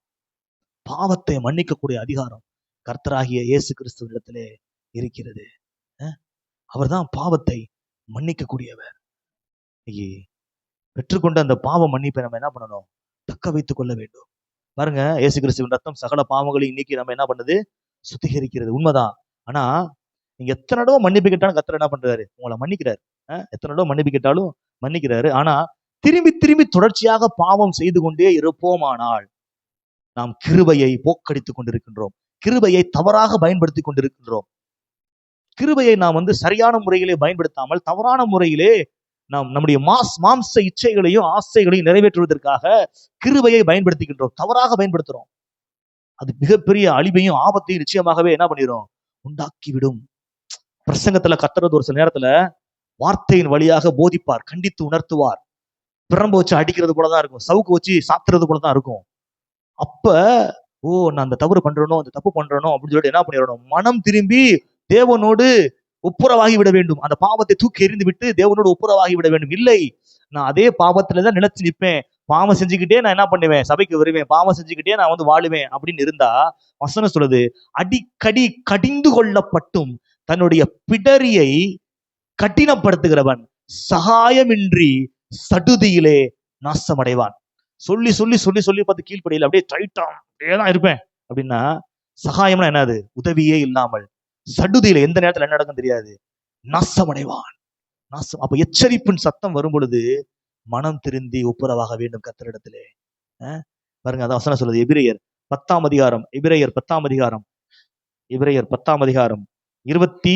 பாவத்தை மன்னிக்கக்கூடிய அதிகாரம் கர்த்தராகிய இயேசு கிறிஸ்துவிடத்திலே இருக்கிறது. அவர்தான் பாவத்தை மன்னிக்கக்கூடியவர். பெற்றுக்கொண்ட அந்த பாவ மன்னிப்பை நம்ம என்ன பண்ணணும்? தக்க வைத்துக் கொள்ள வேண்டும். பாருங்க, இயேசு கிறிஸ்துவின் ரத்தம் சகல பாவங்களையும் நீக்கி நம்ம என்ன பண்ணுது? சுத்திகரிக்கிறது. உண்மைதான். ஆனா நீங்க எத்தனை தடவை மன்னிப்பு கேட்டாலும் கர்த்தர் என்ன பண்றாரு? உங்களை மன்னிக்கிறாரு. எத்தனை தடவை மன்னிப்பு கேட்டாலும் மன்னிக்கிறாரு. ஆனா திரும்பி திரும்பி தொடர்ச்சியாக பாவம் செய்து கொண்டே இருப்போமானால் நாம் கிருபையை போக்கடித்துக் கொண்டிருக்கின்றோம். கிருபையை தவறாக பயன்படுத்தி கொண்டிருக்கின்றோம். கிருபையை நாம் சரியான முறையிலே பயன்படுத்தாமல் தவறான முறையிலே நாம் நம்முடைய மாம்ச இச்சைகளையும் ஆசைகளையும் நிறைவேற்றுவதற்காக கிருபையை பயன்படுத்திக்கின்றோம். தவறாக பயன்படுத்துறோம். அது மிகப்பெரிய அழிவையும் ஆபத்தையும் நிச்சயமாகவே என்ன பண்ணிடும்? உண்டாக்கிவிடும். பிரசங்கத்துல கர்த்தர் ஒரு சில நேரத்துல வார்த்தையின் வழியாக போதிப்பார், கண்டித்து உணர்த்துவார். பிரம்பு வச்சு அடிக்கிறது போலதான் இருக்கும், சவுக்கு வச்சு சாத்துறது போலதான் இருக்கும். அப்ப நான் அந்த தவறு பண்றனோ, அந்த தப்பு பண்றனோ அப்படின்னு சொல்லிட்டு என்ன பண்ணிடணும்? மனம் திரும்பி தேவனோடு ஒப்புரவாகி விட வேண்டும். அந்த பாவத்தை தூக்கி எறிந்து விட்டு தேவனோடு ஒப்புரவாகி விட வேண்டும். இல்லை, நான் அதே பாவத்துலதான் நிலைச்சு நிற்பேன், பாவம் செஞ்சுக்கிட்டே நான் என்ன பண்ணுவேன்? சபைக்கு வருவேன், பாவம் செஞ்சுக்கிட்டே நான் வாழுவேன் அப்படின்னு இருந்தா, வசனம் சொல்லுது, அடிக்கடி கடிந்து கொள்ளப்பட்டும் தன்னுடைய பிடரியை கட்டினப்படுத்துகிறவன் சகாயமின்றி சடுதியிலே நாசமடைவான். சொல்லி சொல்லி சொல்லி சொல்லி பார்த்து கீழ்ப்படியில் அப்படியே டைட்டா அப்படியேதான் இருப்பேன் அப்படின்னா, சகாயம்னா என்னது? உதவியே இல்லாமல் சடுதியில எந்த நேரத்துல என்ன நடக்கும் தெரியாது, நாசமடைவான். நாசம். அப்ப எச்சரிப்பின் சத்தம் வரும் பொழுது மனம் திருந்தி ஒப்புரவாக வேண்டும் கர்த்தரிடத்திலே. பாருங்க, அதான் வசனம் சொல்லுது. எபிரேயர் 10 அதிகாரம் 26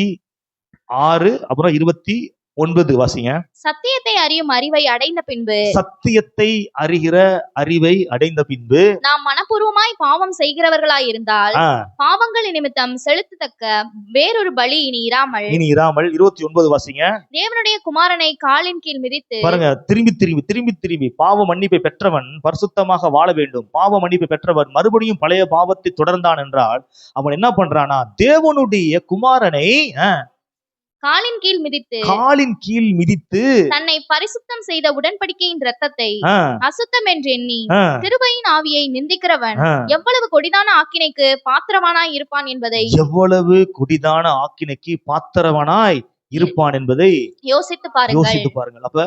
அப்புறம் 29 வாசிங்க. சத்தியத்தை அறியும் அறிவை அடைந்த பின்பு, சத்தியத்தை அறிகிற அறிவை அடைந்த பின்பு நாம் மனப்பூர்வமாய் பாவம் செய்கிறவர்களாய் இருந்தால் பாவங்கள் நிமித்தம் செலுத்தத்தக்க வேறொரு பலி இனி இராமல் 29 வாசிங்க. தேவனுடைய குமாரனை காலின் கீழ் மிதித்து. பாருங்க, திரும்பி பாவ மன்னிப்பை பெற்றவன் பரிசுத்தமாக வாழ வேண்டும். பாவ மன்னிப்பை பெற்றவன் மறுபடியும் பழைய பாவத்தை தொடர்ந்தான் என்றால் அவன் என்ன பண்றானா? தேவனுடைய குமாரனை காலின் கீழ் மிதித்து தன்னை பரிசுத்தம் செய்த உடன்படிக்கையின் இரத்தத்தை அசுத்தம் என்று எண்ணி கிருபையின் ஆவியை நிந்திக்கிறவன் எவ்வளவு கொடிதான ஆக்கினைக்கு பாத்திரவானாய் இருப்பான் என்பதை யோசித்து பாருங்கள். அப்ப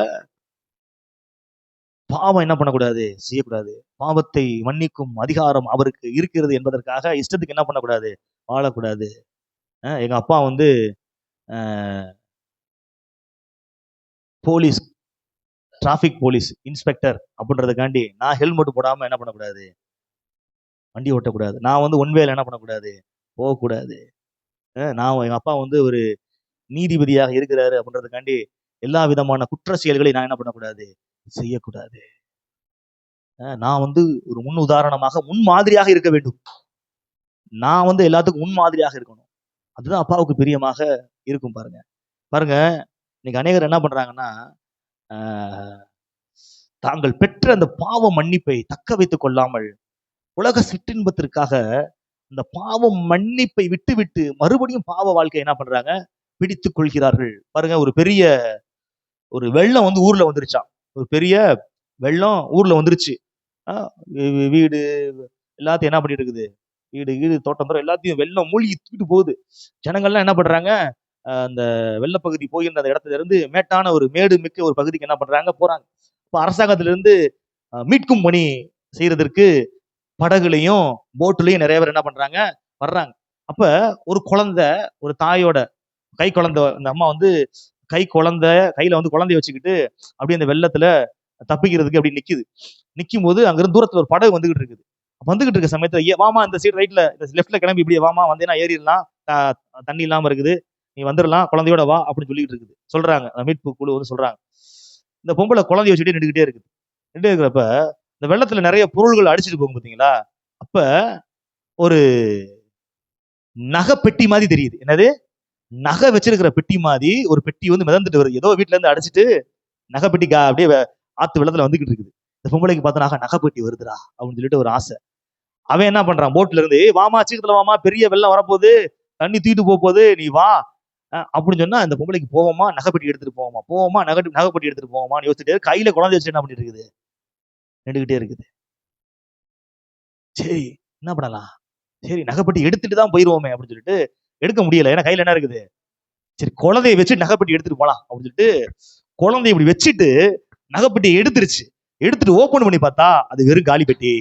பாவம் என்ன பண்ணக்கூடாது? செய்யக்கூடாது. பாவத்தை மன்னிக்கும் அதிகாரம் அவருக்கு இருக்கிறது என்பதற்காக இஷ்டத்துக்கு என்ன பண்ணக்கூடாது? வாழக்கூடாது. எங்க அப்பா போலீஸ், டிராபிக் போலீஸ் இன்ஸ்பெக்டர் அப்படின்றதுக்காண்டி நான் ஹெல்மெட் போடாம என்ன பண்ணக்கூடாது? வண்டி ஓட்டக்கூடாது. நான் ஒன்வேல என்ன பண்ணக்கூடாது? போகக்கூடாது. எங்க அப்பா ஒரு நீதிபதியாக இருக்கிறாரு அப்படின்றதுக்காண்டி எல்லா விதமான குற்ற செயல்களை நான் என்ன பண்ணக்கூடாது? செய்யக்கூடாது. நான் ஒரு முன் உதாரணமாக முன்மாதிரியாக இருக்க வேண்டும். நான் எல்லாத்துக்கும் முன்மாதிரியாக இருக்கணும். அதுதான் அப்பாவுக்கு பிரியமாக இருக்கும். பாருங்க, இன்னைக்கு அநேகர் என்ன பண்றாங்கன்னா, தாங்கள் பெற்ற அந்த பாவ மன்னிப்பை தக்க வைத்துக் கொள்ளாமல் உலக சிற்றின்பத்திற்காக இந்த பாவம் மன்னிப்பை விட்டு விட்டு மறுபடியும் பாவ வாழ்க்கை என்ன பண்றாங்க, பிடித்துக் கொள்கிறார்கள். பாருங்க, ஒரு வெள்ளம் வந்து ஊர்ல வந்துருச்சாம். ஒரு பெரிய வெள்ளம் ஊர்ல வந்துருச்சு. வீடு எல்லாத்தையும் என்ன பண்ணிட்டு இருக்குது, வீடு தோட்டம் தோறம் எல்லாத்தையும் வெள்ளம் மூழ்கி தூக்கிட்டு போகுது. ஜனங்கள்லாம் என்ன பண்றாங்க, அந்த வெள்ளப்பகுதி போகின்ற அந்த இடத்துல இருந்து மேட்டான ஒரு மேடு மிக்க ஒரு பகுதிக்கு என்ன பண்றாங்க, போறாங்க. இப்ப அரசாங்கத்திலிருந்து மீட்கும் பணி செய்யறதற்கு படகுலையும் போட்டுலையும் நிறைய பேர் என்ன பண்றாங்க, வர்றாங்க. அப்ப ஒரு குழந்தை, ஒரு தாயோட கை குழந்தை, அந்த அம்மா வந்து கையில வந்து குழந்தைய வச்சுக்கிட்டு அப்படியே அந்த வெள்ளத்துல தப்பிக்கிறதுக்கு அப்படி நிக்கும் போது அங்கிருந்து தூரத்துல ஒரு படகு வந்துகிட்டு இருக்க சமயத்துல, வாமா இந்த சைடு ரைட்ல லெஃப்ட்ல கிளம்பி இப்படியே வாமா, வந்தேன்னா ஏறிடலாம், தண்ணி இல்லாம இருக்குது, நீ வந்துடலாம், குழந்தையோட வா அப்படின்னு சொல்லிட்டு சொல்றாங்க. மீட்பு குழு வந்து சொல்றாங்க. இந்த பொம்பளை குழந்தைய வச்சுட்டு நின்றுட்டே இருக்கிறப்ப இந்த வெள்ளத்துல நிறைய பொருள்கள் அடிச்சுட்டு போகும் பாத்தீங்களா. அப்ப ஒரு நகை பெட்டி மாதிரி தெரியுது. என்னது? நகை வச்சிருக்கிற பெட்டி மாதிரி ஒரு பெட்டி வந்து மிதந்துட்டு வருது. ஏதோ வீட்டுல இருந்து அடிச்சுட்டு நகை பெட்டி அப்படியே ஆத்து வெள்ளத்துல வந்துகிட்டு இருக்குது. இந்த பொம்பளைக்கு பார்த்தா நகை பெட்டி வருதுடா அப்படின்னு சொல்லிட்டு ஒரு ஆசை. அவன் என்ன பண்றான், போட்ல இருந்து, வாமா சீக்கிரத்துல வாமா, பெரிய வெள்ளம் வரப்போகுது, தண்ணி தூக்கிட்டு போகுது, நீ வா அப்படின்னு சொன்னா இந்த பொம்பளைக்கு போவோமா, நகைப்பெட்டி எடுத்துட்டு போவோமா நகைப்பெட்டி எடுத்துட்டு போவோமான்னு யோசிச்சுட்டு கையில குழந்தை வச்சு என்ன பண்ணிட்டு இருக்குது, நின்றுகிட்டே இருக்குது. சரி என்ன பண்ணலாம், சரி நகைப்பெட்டி எடுத்துட்டு தான் போயிருவோமே அப்படின்னு சொல்லிட்டு எடுக்க முடியல, ஏன்னா கையில என்ன இருக்குது. சரி குழந்தைய வச்சு நகைப்பெட்டி எடுத்துட்டு போலாம் அப்படின்னு சொல்லிட்டு குழந்தைய இப்படி வச்சுட்டு நகைப்பெட்டியை எடுத்துட்டு ஓபன் பண்ணி பார்த்தா அது வெறும் காலி பெட்டி.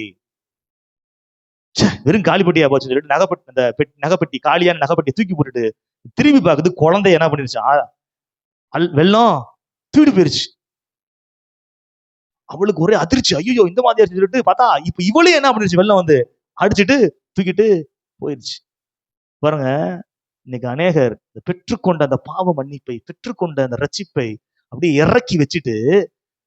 வெறும் காலிப்பட்டியா போச்சுன்னு சொல்லிட்டு நகைப்பெட்டி காலியான நகைப்பெட்டி தூக்கி போட்டுட்டு திரும்பி பார்க்குது, குழந்தை என்ன பண்ணிருச்சா, வெள்ளம் தூக்கிட்டு போயிருச்சு. அவளுக்கு ஒரே அதிர்ச்சி, ஐயோ இந்த மாதிரி சொல்லிட்டு பார்த்தா இப்ப இவளே என்ன பண்ணிருச்சு, வெள்ளம் வந்து அடிச்சுட்டு தூக்கிட்டு போயிருச்சு. பாருங்க, இன்னைக்கு அநேகர் பெற்றுக்கொண்ட அந்த பாவ மன்னிப்பை, பெற்றுக்கொண்ட அந்த ரட்சிப்பை அப்படியே இறக்கி வச்சுட்டு,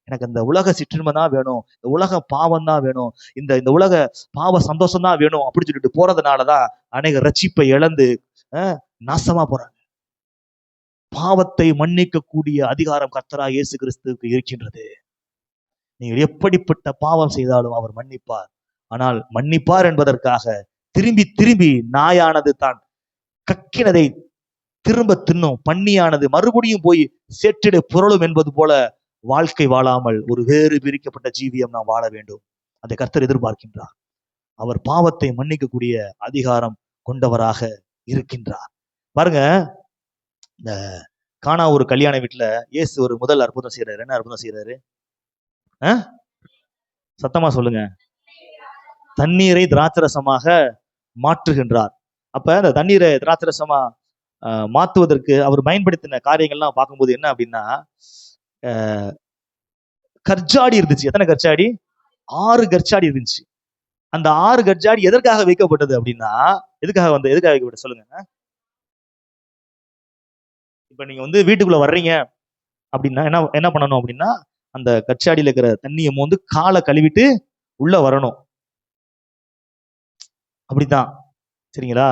எனக்கு இந்த உலக சிற்றின்மை தான் வேணும், இந்த உலக பாவம் தான் வேணும், இந்த உலக பாவ சந்தோஷம் தான் வேணும் அப்படின்னு சொல்லிட்டு போறதுனாலதான் அநேக ரட்சிப்பை இழந்து நாசமா போறாங்க. பாவத்தை மன்னிக்க கூடிய அதிகாரம் கர்த்தராகிய இயேசு கிறிஸ்துவுக்கு இருக்கின்றது. நீங்கள் எப்படிப்பட்ட பாவம் செய்தாலும் அவர் மன்னிப்பார். ஆனால் மன்னிப்பார் என்பதற்காக திரும்பி நாயானது தான் கக்கினதை திரும்ப தின்னும், பன்னியானது மறுபடியும் போய் சேற்றிட புரளும் என்பது போல வாழ்க்கை வாழாமல் ஒரு வேறு பிரிக்கப்பட்ட ஜீவியம் நாம் வாழ வேண்டும். அதை கர்த்தர் எதிர்பார்க்கின்றார். அவர் பாவத்தை மன்னிக்கக்கூடிய அதிகாரம் கொண்டவராக இருக்கின்றார். பாருங்க, இந்த கானா ஒரு கல்யாண வீட்டுல இயேசு ஒரு முதல் அற்புதம் செய்யறாரு. என்ன அற்புதம் செய்யறாரு? சத்தமா சொல்லுங்க. தண்ணீரை திராட்சரசமாக மாற்றுகின்றார். அப்ப அந்த தண்ணீரை திராட்சரசமா மாத்துவதற்கு அவர் பயன்படுத்தின காரியங்கள்லாம் பார்க்கும்போது என்ன அப்படின்னா, கற்சாடி இருந்துச்சு. எத்தனை கற்சாடி? 6 கற்சாடி இருந்துச்சு. அந்த 6 கற்சாடி எதற்காக வைக்கப்பட்டது அப்படின்னா, எதுக்காக வைக்கப்பட்டது சொல்லுங்க. இப்ப நீங்க வந்து வீட்டுக்குள்ள வர்றீங்க அப்படின்னா என்ன பண்ணணும் அப்படின்னா, அந்த கற்சாடியில இருக்கிற தண்ணியை வந்து காலை கழுவிட்டு உள்ள வரணும். அப்படித்தான், சரிங்களா?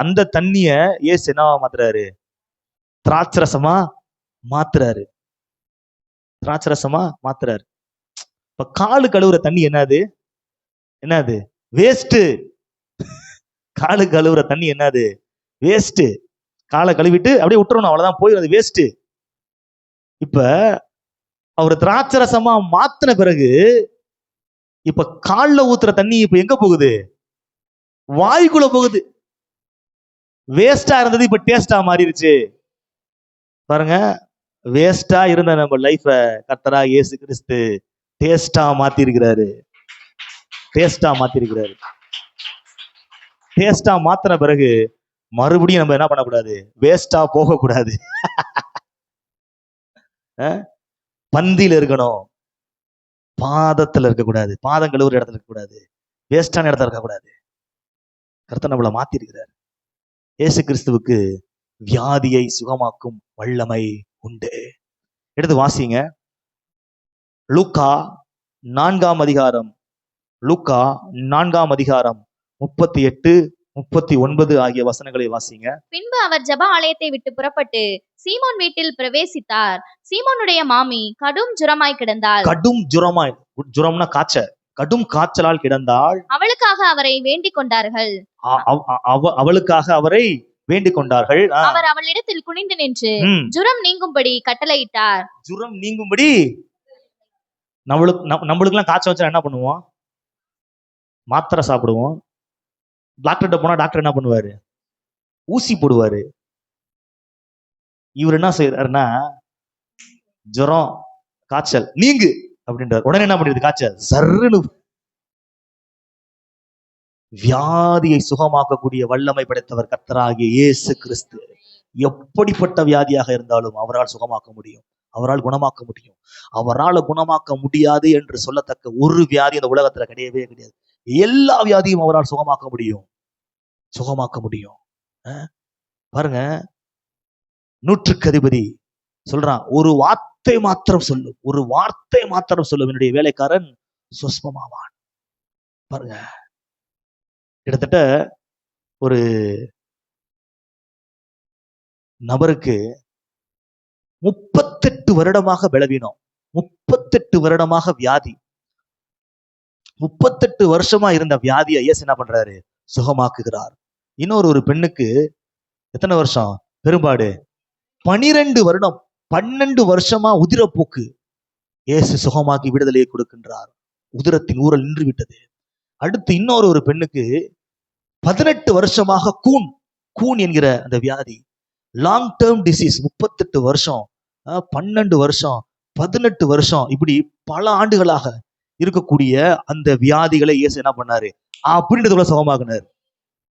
அந்த தண்ணிய இயேசு என்னவா மாத்துறாரு? திராட்சரசமா மாத்துறாரு. திராட்சரசமா மாத்துறாரு. இப்ப காலு கழுவுற தண்ணி என்னது? வேஸ்ட். காலு கழுவுற தண்ணி என்னது? வேஸ்ட். காலை கழுவிட்டு அப்படியே விட்டுறணும், அவ்வளவுதான், போயிடும், அது வேஸ்ட். இப்ப அவர் திராட்சரசமா மாத்தின பிறகு இப்ப கால்ல ஊத்துற தண்ணி இப்ப எங்க போகுது? வாய்க்குள்ள போகுது. வேஸ்டா இருந்தது இப்ப டேஸ்டா மாறிடுச்சு. பாருங்க, வேஸ்டா இருந்த நம்ம லைஃப கர்த்தராகிய இயேசு கிறிஸ்து டேஸ்டா மாத்திருக்கிறாரு. டேஸ்டா மாத்தின பிறகு மறுபடியும் நம்ம என்ன பண்ணக்கூடாது? வேஸ்டா போகக்கூடாது. பந்தியில இருக்கணும், பாதத்துல இருக்கக்கூடாது, பாதம் கழுவுற இடத்துல இருக்கக்கூடாது, வேஸ்டான இடத்துல இருக்கக்கூடாது. கர்த்தர் நம்மளை மாத்தி இருக்கிறார். இயேசு கிறிஸ்துவுக்கு வியாதியை சுகமாக்கும் வல்லமை உண்டு. எடுத்து வாசிங்க, லூக்கா 4ஆம் அதிகாரம் 38, 39 ஆகிய வசனங்களை வாசிங்க. பின்பு அவர் ஜெப ஆலயத்தை விட்டு புறப்பட்டு சீமோன் வீட்டில் பிரவேசித்தார். சீமோனுடைய மாமி கடும் ஜுரமாய் கிடந்தாள். கடும் ஜுரம்னா கடும் காய்ச்சலால் கிடந்தாள். அவளுக்காக அவரை வேண்டிக் கொண்டார்கள். அவளுக்காக அவரை வேண்டிக் கொண்டார்கள். அவர் அவளிடத்தில் குனிந்து நின்று ம். ஜுரம் நீங்கும்படி கட்டளையிட்டார். ஜுரம் நீங்கும்படி. நம்மளுக்கு எல்லாம் காய்ச்சல் வச்சா என்ன பண்ணுவோம்? மாத்திரை சாப்பிடுவோம். டாக்டர்கிட்ட போனா டாக்டர் என்ன பண்ணுவாரு? ஊசி போடுவாரு. இவர் என்ன செய்யறாருன்னா, ஜுரம் காய்ச்சல் நீங்கு அப்படின்றார். உடனே என்ன பண்ணிடுது? காய்ச்சல் சர்ன்னு. வியாதியை சுகமாக்கக்கூடிய வல்லமை படைத்தவர் கர்த்தராகிய இயேசு கிறிஸ்து. எப்படிப்பட்ட வியாதியாக இருந்தாலும் அவரால் சுகமாக்க முடியும், அவரால் குணமாக்க முடியும். அவரால் குணமாக்க முடியாது என்று சொல்லத்தக்க ஒரு வியாதி இந்த உலகத்துல கிடையவே கிடையாது. எல்லா வியாதியும் அவரால் சுகமாக்க முடியும், சுகமாக்க முடியும். பாருங்க, 100க்கு அதிபதி சொல்றான், ஒரு வார்த்தை மாத்திரம் சொல்லும், ஒரு வார்த்தை மாத்திரம் சொல்லும், என்னுடைய வேலைக்காரன் சுஸ்பமாவான். பாருங்க, கிட்டத்தட்ட ஒரு நபருக்கு 38 வருடமாக பலவீனம், 38 வருடமாக வியாதி, 38 வருஷமா இருந்த வியாதியை இயேசு என்ன பண்றாரு? சுகமாக்குகிறார். இன்னொரு பெண்ணுக்கு எத்தனை வருஷம் பெரும்பாடு? 12 வருடம், 12 வருஷமா உதிரப்போக்கு. இயேசு சுகமாக்கி விடுதலையை கொடுக்கின்றார். உதிரத்தின் ஊரல் நின்று விட்டது. அடுத்து இன்னொரு பெண்ணுக்கு 18 வருஷமாக கூன் என்கிற அந்த வியாதி, லாங் டேர்ம் டிசீஸ். 38 வருஷம், 12 வருஷம், 18 வருஷம், இப்படி பல ஆண்டுகளாக இருக்கக்கூடிய அந்த வியாதிகளை இயேசு என்ன பண்ணாரு? அப்படின்றதுக்குள்ள சுகமாக்குனார்.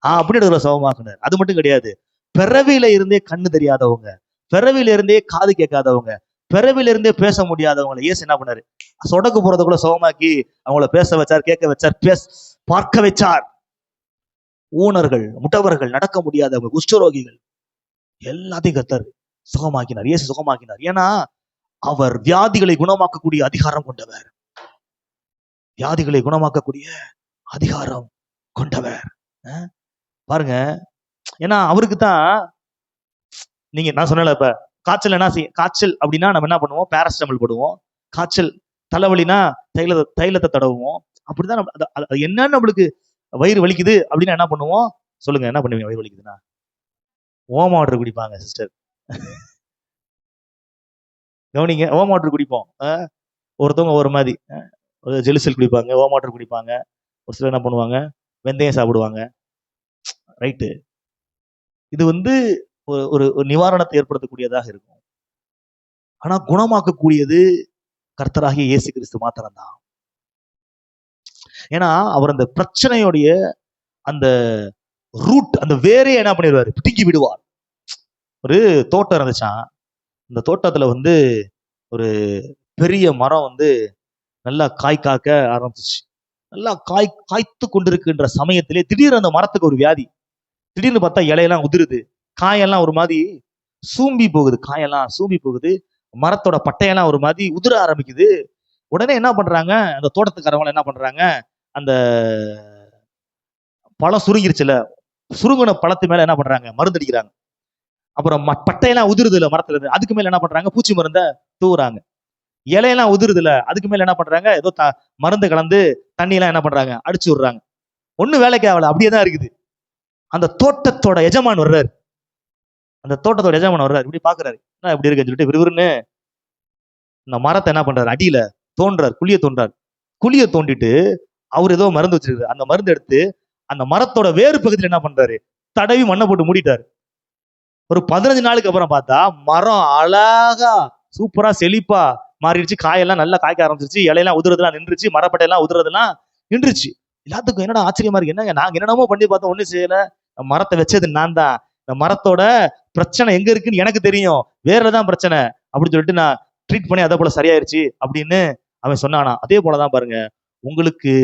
அப்படின்றதுக்குள்ள சுகமாக்குனார். அது மட்டும் கிடையாது, பிறவியில இருந்தே கண்ணு தெரியாதவங்க, பிறவியில இருந்தே காது கேட்காதவங்க, பிறவியில இருந்தே பேச முடியாதவங்களை இயேசு என்ன பண்ணாரு? சொடக்கு போறதுக்குள்ள சுகமாக்கி அவங்கள பேச வச்சார், கேட்க வச்சார், பார்க்க வச்சார். ஊனர்கள், முட்டவர்கள், நடக்க முடியாதவங்க, குஷ்டரோகிகள் எல்லாத்தையும் கர்த்தர் சுகமாக்கினார். இயேசு சுகமாக்கினார். ஏன்னா அவர் வியாதிகளை குணமாக்கக்கூடிய அதிகாரம் கொண்டவர், வியாதிகளை குணமாக்கக்கூடிய அதிகாரம் கொண்டவர். பாருங்க, ஏன்னா அவருக்கு தான், நீங்க நான் சொன்னல, இப்ப காய்ச்சல் என்ன செய்ய, காய்ச்சல் அப்படின்னா நம்ம என்ன பண்ணுவோம்? பேராசிட்டமல் போடுவோம். காய்ச்சல் தலைவலினா தைலத்தை தடவுவோம். அப்படிதான் என்னன்னு நம்மளுக்கு வயிறு வலிக்குது அப்படின்னா என்ன பண்ணுவோம்? சொல்லுங்க, என்ன பண்ணுவீங்க? வயிறு வலிக்குதுன்னா ஓம வாட்டர் குடிப்பாங்க சிஸ்டர். கவனிங்க, ஓம வாட்டர் குடிப்போம். ஒருத்தவங்க ஒரு மாதிரி ஜெலுசல் குடிப்பாங்க, ஓம வாட்டர் குடிப்பாங்க. ஒரு சிலர் என்ன பண்ணுவாங்க? வெந்தயம் சாப்பிடுவாங்க. ரைட்டு. இது ஒரு நிவாரணத்தை ஏற்படுத்தக்கூடியதாக இருக்கும். ஆனா குணமாக்கக்கூடியது கர்த்தராகிய இயேசு கிறிஸ்து மாத்திரம்தான். ஏன்னா அவர் அந்த பிரச்சனையோடைய அந்த ரூட், அந்த வேரே என்ன பண்ணிடுவாரு? பிடுங்கி விடுவார். ஒரு தோட்டம் இருந்துச்சான். இந்த தோட்டத்துல ஒரு பெரிய மரம் நல்லா காய் காக்க ஆரம்பிச்சிச்சு. நல்லா காய்த்து கொண்டிருக்கின்ற சமயத்திலே திடீர்னு அந்த மரத்துக்கு ஒரு வியாதி. திடீர்னு பார்த்தா இலையெல்லாம் உதிருது, காயெல்லாம் ஒரு மாதிரி சூம்பி போகுது, காயெல்லாம் சூம்பி போகுது, மரத்தோட பட்டையெல்லாம் ஒரு மாதிரி உதிர ஆரம்பிக்குது. உடனே என்ன பண்றாங்க? அந்த தோட்டத்துக்காரவங்க என்ன பண்றாங்க? அந்த பழம் சுருங்கிருச்சுல, சுருங்கின பழத்து மேல என்ன பண்றாங்க? மருந்து அடிக்கிறாங்க. அப்புறம் பட்டையெல்லாம் உதிருது இல்ல மரத்துல இருந்து, அதுக்கு மேல என்ன பண்றாங்க? பூச்சி மருந்த தூவுறாங்க. இலையெல்லாம் உதிருது இல்ல, அதுக்கு மேல என்ன பண்றாங்க? ஏதோ மருந்து கலந்து தண்ணி எல்லாம் என்ன பண்றாங்க? அடிச்சு விடுறாங்க. ஒண்ணு வேலைக்கு ஆகல, அப்படியே தான் இருக்குது. அந்த தோட்டத்தோட எஜமான் வர்றாரு. அந்த தோட்டத்தோட எஜமான் வர்றாரு, இப்படி பாக்குறாரு, என்ன இப்படி இருக்குன்னு சொல்லிட்டு விறுவிறுன்னு இந்த மரத்தை என்ன பண்றாரு? அடியில தோன்றாரு, குழிய தோன்றாரு. குழிய தோண்டிட்டு அவர் ஏதோ மருந்து வச்சிருக்காரு. அந்த மருந்து எடுத்து அந்த மரத்தோட வேறு பகுதியில் என்ன பண்றாரு? தடவி மண்ணை போட்டு மூடிட்டாரு. ஒரு 15 நாளுக்கு அப்புறம் பார்த்தா மரம் அழகா சூப்பரா செழிப்பா மாறிடுச்சு. காயெல்லாம் நல்லா காய்க்க ஆரம்பிச்சிருச்சு, இலையெல்லாம் உதிரதெல்லாம் நின்றுச்சு, மரப்பட்டையெல்லாம் உதிரதெல்லாம் நின்றுச்சு. எல்லாத்துக்கும் என்னடா ஆச்சரியமா இருக்கு, என்னங்க நாங்க என்னென்னமோ பண்ணி பார்த்தோம், ஒண்ணும் செய்யல, மரத்தை வச்சது நான் தான், இந்த மரத்தோட பிரச்சனை எங்க இருக்குன்னு எனக்கு தெரியும், வேறதான் பிரச்சனை அப்படின்னு சொல்லிட்டு நான் ட்ரீட் பண்ணி அதை போல சரியாயிருச்சு அப்படின்னு அவன் சொன்னானா. அதே போலதான் பாருங்க, உங்களுக்கு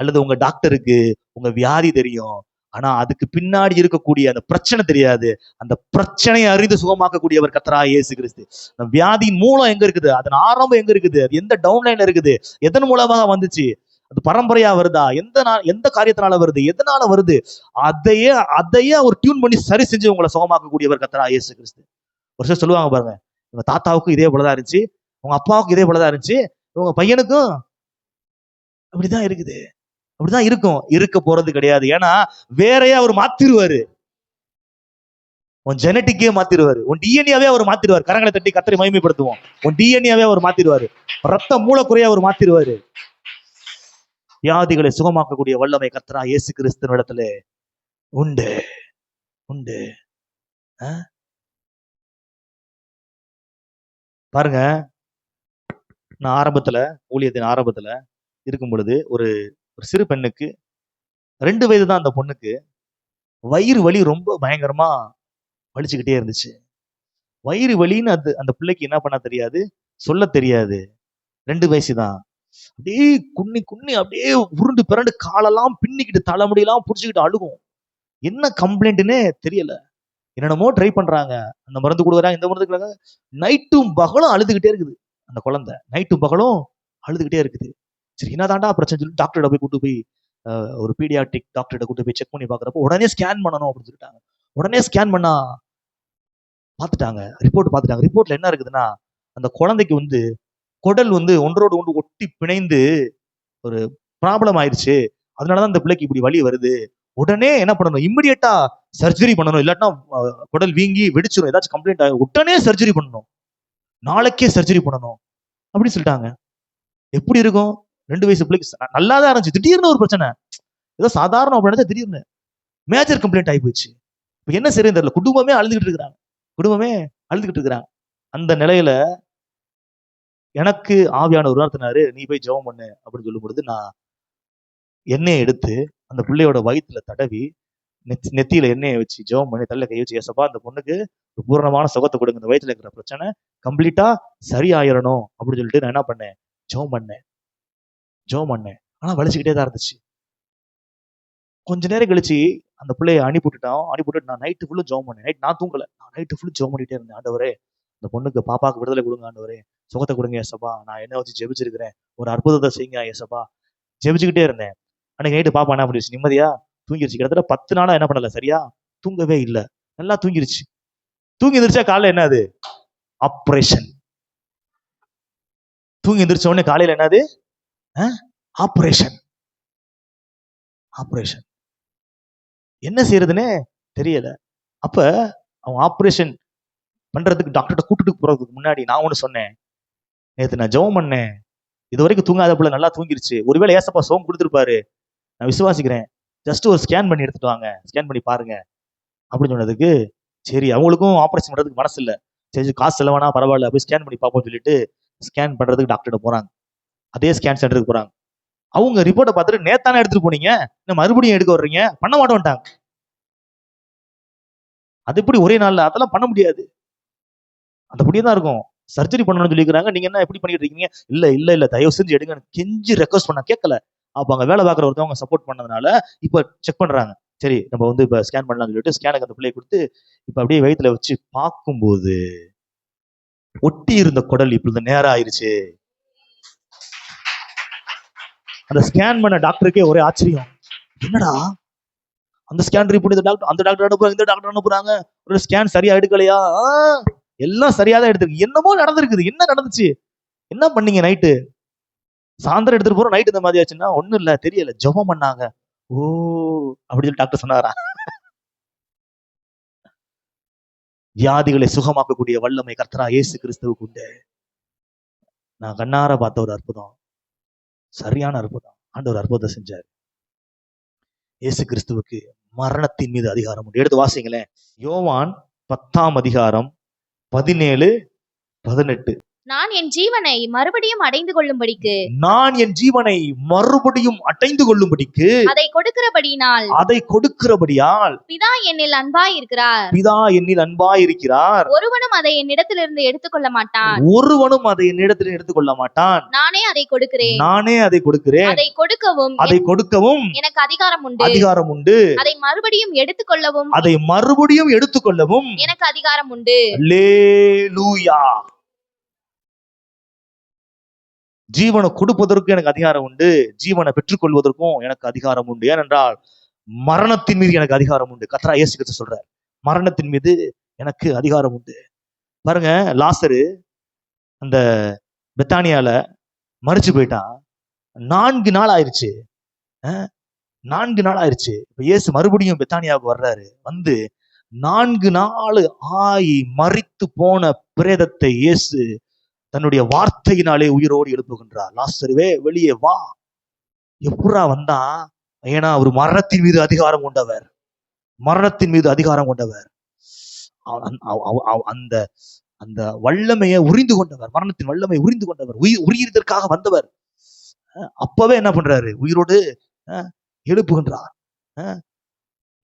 அல்லது உங்க டாக்டருக்கு உங்க வியாதி தெரியும், ஆனா அதுக்கு பின்னாடி இருக்கக்கூடிய அந்த பிரச்சனை தெரியாது. அந்த பிரச்சனையை அறிந்து சுகமாக்கக்கூடியவர் கர்த்தராகிய இயேசு கிறிஸ்து. அந்த வியாதியின் மூலம் எங்க இருக்குது, அதன் ஆரம்பம் எங்க இருக்குது, அது எந்த டவுன்லைன்ல இருக்குது, எதன் மூலமாக வந்துச்சு, அது பரம்பரையா வருதா, எந்த காரியத்தினால வருது, எதனால வருது, அதையே அவர் டியூன் பண்ணி சரி செஞ்சு உங்களை சுகமாக்கக்கூடியவர் கர்த்தராகிய இயேசு கிறிஸ்து. ஒரு சிலர் சொல்லுவாங்க பாருங்க, உங்க தாத்தாவுக்கும் இதே போலதான் இருந்துச்சு, உங்க அப்பாவுக்கும் இதே போலதான் இருந்துச்சு, உங்க பையனுக்கும் அப்படிதான் இருக்குது, அப்படிதான் இருக்கும், இருக்க போறது கிடையாது. ஏன்னா வேறையே அவர் மாத்திருவாரு, உன் ஜெனட்டிக்கே மாத்திருவாரு, உன் டிஎன்ஏவே அவர் மாத்திருவாரு. கரங்களை தட்டி கர்த்தரை மகிமைப்படுத்துவோம். உன் டிஎன்ஏவே அவர் மாத்திருவாரு, ரத்த மூலக்குறைய அவர் மாத்திருவாரு. வியாதிகளை சுகமாக்கக்கூடிய வல்லமை கர்த்தராகிய இயேசு கிறிஸ்துவின் இடத்துல உண்டு உண்டு. பாருங்க, நான் ஆரம்பத்துல, ஊழியத்தின் ஆரம்பத்துல இருக்கும் பொழுது ஒரு சிறு பெண்ணுக்கு 2 வயது தான். அந்த பொண்ணுக்கு வயிறு வலி ரொம்ப பயங்கரமா வலிச்சுக்கிட்டே இருந்துச்சு. வயிறு வலின்னு அந்த பிள்ளைக்கு என்ன பண்ண தெரியாது, சொல்ல தெரியாது. 2 வயசு தான். அப்படியே குன்னி குன்னி அப்படியே உருண்டு பிறண்டு காலெல்லாம் பின்னிக்கிட்டு தலைமுடியெல்லாம் புடிச்சுக்கிட்டு அழுகும். என்ன கம்ப்ளைண்ட்னே தெரியல. என்னென்னமோ ட்ரை பண்றாங்க, அந்த மருந்து கொடுக்குறாங்க, இந்த மருந்து கொடுக்குறாங்க. நைட்டும் பகலும் அழுதுகிட்டே இருக்குது அந்த குழந்தை, நைட்டும் பகலும் அழுதுகிட்டே இருக்குது. சரி, என்னதாண்டா பிரச்சனை சொல்லி டாக்டர்கிட்ட போய் கூட்டு போய் ஒரு பீடியாட்ரிக் டாக்டர்கிட்ட கூட்டு போய் செக் பண்ணி பாக்குறப்போ உடனே ஸ்கேன் பண்ணணும் அப்படின்னு சொல்லிட்டாங்க. உடனே ஸ்கேன் பண்ணா பார்த்துட்டாங்க, ரிப்போர்ட் பார்த்துட்டாங்க. ரிப்போர்ட்ல என்ன இருக்குதுன்னா, அந்த குழந்தைக்கு வந்து குடல் வந்து ஒன்றோடு ஒன்று ஒட்டி பிணைந்து ஒரு ப்ராப்ளம் ஆயிடுச்சு. அதனாலதான் இந்த பிள்ளைக்கு இப்படி வலி வருது. உடனே என்ன பண்ணணும், இம்மிடியேட்டா சர்ஜரி பண்ணணும், இல்லாட்டினா குடல் வீங்கி வெடிச்சிடும், ஏதாச்சும் கம்ப்ளைண்ட் ஆகும், உடனே சர்ஜரி பண்ணணும், நாளைக்கே சர்ஜரி பண்ணணும் அப்படின்னு சொல்லிட்டாங்க. எப்படி இருக்கும்? 2 வயசு பிள்ளைக்கு நல்லாதான் இருந்துச்சு, திடீர்னு ஒரு பிரச்சனை, ஏதோ சாதாரண அப்படின்னா திடீர்னு மேஜர் கம்ப்ளைண்ட் ஆகி போச்சு. இப்ப என்ன சரியும் தெரியல, குடும்பமே அழுதுகிட்டு இருக்கிறாங்க. அந்த நிலையில எனக்கு ஆவியானவர் உணர்த்தினாரு, நீ போய் ஜெபம் பண்ணு அப்படின்னு சொல்லும் பொழுது, நான் எண்ணெயை எடுத்து அந்த பிள்ளையோட வயிற்றுல தடவி நெத்தியில எண்ணெயை வச்சு ஜெபம் பண்ணி தலையில கை வச்சு, ஏசப்பா அந்த பொண்ணுக்கு பூரணமான சுகத்தை கொடுங்க, இந்த வயிற்றுல இருக்கிற பிரச்சனை கம்ப்ளீட்டா சரியாயிரணும் அப்படின்னு சொல்லிட்டு நான் என்ன பண்ணேன், ஜெபம் பண்ணேன். ஆனா வலிச்சுக்கிட்டே தான் இருந்துச்சு. கொஞ்ச நேரம் கழிச்சு அந்த பிள்ளைய அனுப்பிவிட்டு நான் நைட்டு ஃபுல்லும் ஜெபம் பண்ணேன். நான் தூங்கல, நான் நைட்டு ஃபுல்லு ஜெபம் பண்ணிட்டே இருந்தேன். ஆண்டவரே, இந்த பொண்ணுக்கு பாப்பாக்கு விடுதலை கொடுங்க ஆண்டவரே, சுகத்தை கொடுங்க ஏசப்பா, நான் என்ன வச்சு ஜெபிச்சிருக்கிறேன், ஒரு அற்புதத்தை செய்யுங்க ஏசப்பா. ஜெபிச்சுக்கிட்டே இருந்தேன். அன்னைக்கு நைட்டு பாப்பா என்ன பண்ணிடுச்சு, நிம்மதியா தூங்கிருச்சு. கிட்டத்தட்ட 10 நாளா என்ன பண்ணல, சரியா தூங்கவே இல்லை, நல்லா தூங்கிருச்சு. தூங்கி எந்திரிச்சா காலையில என்னது, ஆப்ரேஷன். தூங்கி எந்திரிச்ச உடனே காலையில என்னது, ஆப்ரேஷன். என்ன செய்யறதுன்னே தெரியல. அப்ப அவன் ஆப்ரேஷன் பண்றதுக்கு டாக்டர்கிட்ட கூட்டிட்டு போறதுக்கு முன்னாடி நான் ஒண்ணு சொன்னேன், நேத்து நான் ஜெபம் பண்ணேன், இது வரைக்கும் தூங்காத பிள்ளை நல்லா தூங்கிருச்சு, ஒருவேளை ஏசப்பா சோகம் கொடுத்துருப்பாரு, நான் விசுவாசிக்கிறேன், ஜஸ்ட் ஒரு ஸ்கேன் பண்ணி எடுத்துட்டு வாங்க, ஸ்கேன் பண்ணி பாருங்க அப்படின்னு சொன்னதுக்கு, சரி அவங்களுக்கும் ஆப்ரேஷன் பண்றதுக்கு மனசு இல்லை, சரி காசு செலவானா பரவாயில்ல போய் ஸ்கேன் பண்ணி பார்ப்போம்னு சொல்லிட்டு ஸ்கேன் பண்றதுக்கு டாக்டர்கிட்ட போறாங்க. அதே ஸ்கேன் சென்டருக்கு போறாங்க. அவங்க ரிப்போர்ட்டை பார்த்துட்டு, நேத்தானே எடுத்துட்டு போனீங்க, இன்னும் மறுபடியும் எடுக்க வர்றீங்க, பண்ண மாட்டோம்ட்டாங்க. அது எப்படி ஒரே நாள்ல, அதெல்லாம் பண்ண முடியாது, அந்த அப்படியே தான் இருக்கும். சர்ஜரி பண்ணணும்னு சொல்லிக்கிறாங்க, நீங்க என்ன எப்படி பண்ணிட்டு இருக்கீங்க, இல்ல தயவு செஞ்சு எடுங்க கெஞ்சி ரெக்வஸ்ட் பண்ண கேட்கல. அப்ப அங்க வேலை பார்க்குற ஒருத்தவங்க சப்போர்ட் பண்ணதுனால இப்ப செக் பண்றாங்க. சரி நம்ம வந்து இப்ப ஸ்கேன் பண்ணலாம்னு சொல்லிட்டு ஸ்கேனுக்கு அந்த பிள்ளையை கொடுத்து இப்ப அப்படியே வயிற்றுல வச்சு பார்க்கும்போது ஒட்டி இருந்த குடல் இப்ப நேரம் ஆயிருச்சு. அந்த ஸ்கேன் பண்ண டாக்டருக்கே ஒரே ஆச்சரியம், என்னடா அந்த ஸ்கேன் ரிப்போர்ட் அந்த டாக்டர் அனுப்புறாங்க, இந்த டாக்டர் அனுப்புறாங்க, ஒரு ஸ்கேன் சரியா எடுக்கலையா, எல்லாம் சரியா தான் எடுத்திருக்கு, என்னமோ நடந்திருக்குது, என்ன நடந்துச்சு, என்ன பண்ணீங்க நைட்டு, சாயந்தரம் எடுத்துட்டு போறோம், நைட்டு இந்த மாதிரி ஆச்சுன்னா, ஒண்ணும் இல்ல தெரியல, ஜெபம் பண்ணாங்க. ஓ அப்படின்னு சொல்லி டாக்டர் சொன்னாரா? வியாதிகளை சுகமாக்கக்கூடிய வல்லமை கர்த்தராகிய இயேசு கிறிஸ்துவுக்கு உண்டு. நான் கண்ணார பார்த்த ஒரு அற்புதம், சரியான அற்புதம், ஆண்டவர் அற்புதம் செஞ்சார். இயேசு கிறிஸ்துவுக்கு மரணத்தின் மீது அதிகாரம் உண்டு. எடுத்து வாசிங்களேன், யோவான் 10ஆம் அதிகாரம் 17-18. நான் என் ஜீவனை மறுபடியும் அடைந்து கொள்ளும்படிக்கு அதை கொடுக்கிறபடியால் பிதா என்னில் அன்பாய் இருக்கிறார். ஒருவனும் அதை என்னிடத்திலிருந்து எடுத்துக்கொள்ள மாட்டான். நானே அதை கொடுக்கிறேன். அதை கொடுக்கவும் எனக்கு அதிகாரம் உண்டு. அதை மறுபடியும் எடுத்துக்கொள்ளவும் எனக்கு அதிகாரம் உண்டு. அல்லேலூயா. ஜீவனை கொடுப்பதற்கு எனக்கு அதிகாரம் உண்டு, ஜீவனை பெற்றுக்கொள்வதற்கும் எனக்கு அதிகாரம் உண்டு. ஏனென்றால் மரணத்தின் மீது எனக்கு அதிகாரம் உண்டு. கர்த்தராகிய இயேசு கிறிஸ்து சொல்றார், மரணத்தின் மீது எனக்கு அதிகாரம் உண்டு. பாருங்க, லாசரு அந்த பெத்தானியால மரிச்சு போயிட்டான். 4 நாள் ஆயிருச்சு. 4 நாள் ஆயிருச்சு. இப்ப இயேசு மறுபடியும் பெத்தானியாவுக்கு வர்றாரு. வந்து 4 நாள் ஆயி மரித்து போன பிரேதத்தை இயேசு தன்னுடைய வார்த்தையினாலே உயிரோடு எழுப்புகின்றார். லாசருவே வெளியே வா. எப்படா வந்தா? ஏன்னா அவர் மரணத்தின் மீது அதிகாரம் கொண்டவர். மரணத்தின் மீது அதிகாரம் கொண்டவர். அந்த அந்த வல்லமையை உரிந்து கொண்டவர். மரணத்தின் வல்லமை உரிந்து கொண்டவர். உயிர்தற்காக வந்தவர். அப்பவே என்ன பண்றாரு? உயிரோடு எழுப்புகின்றார்.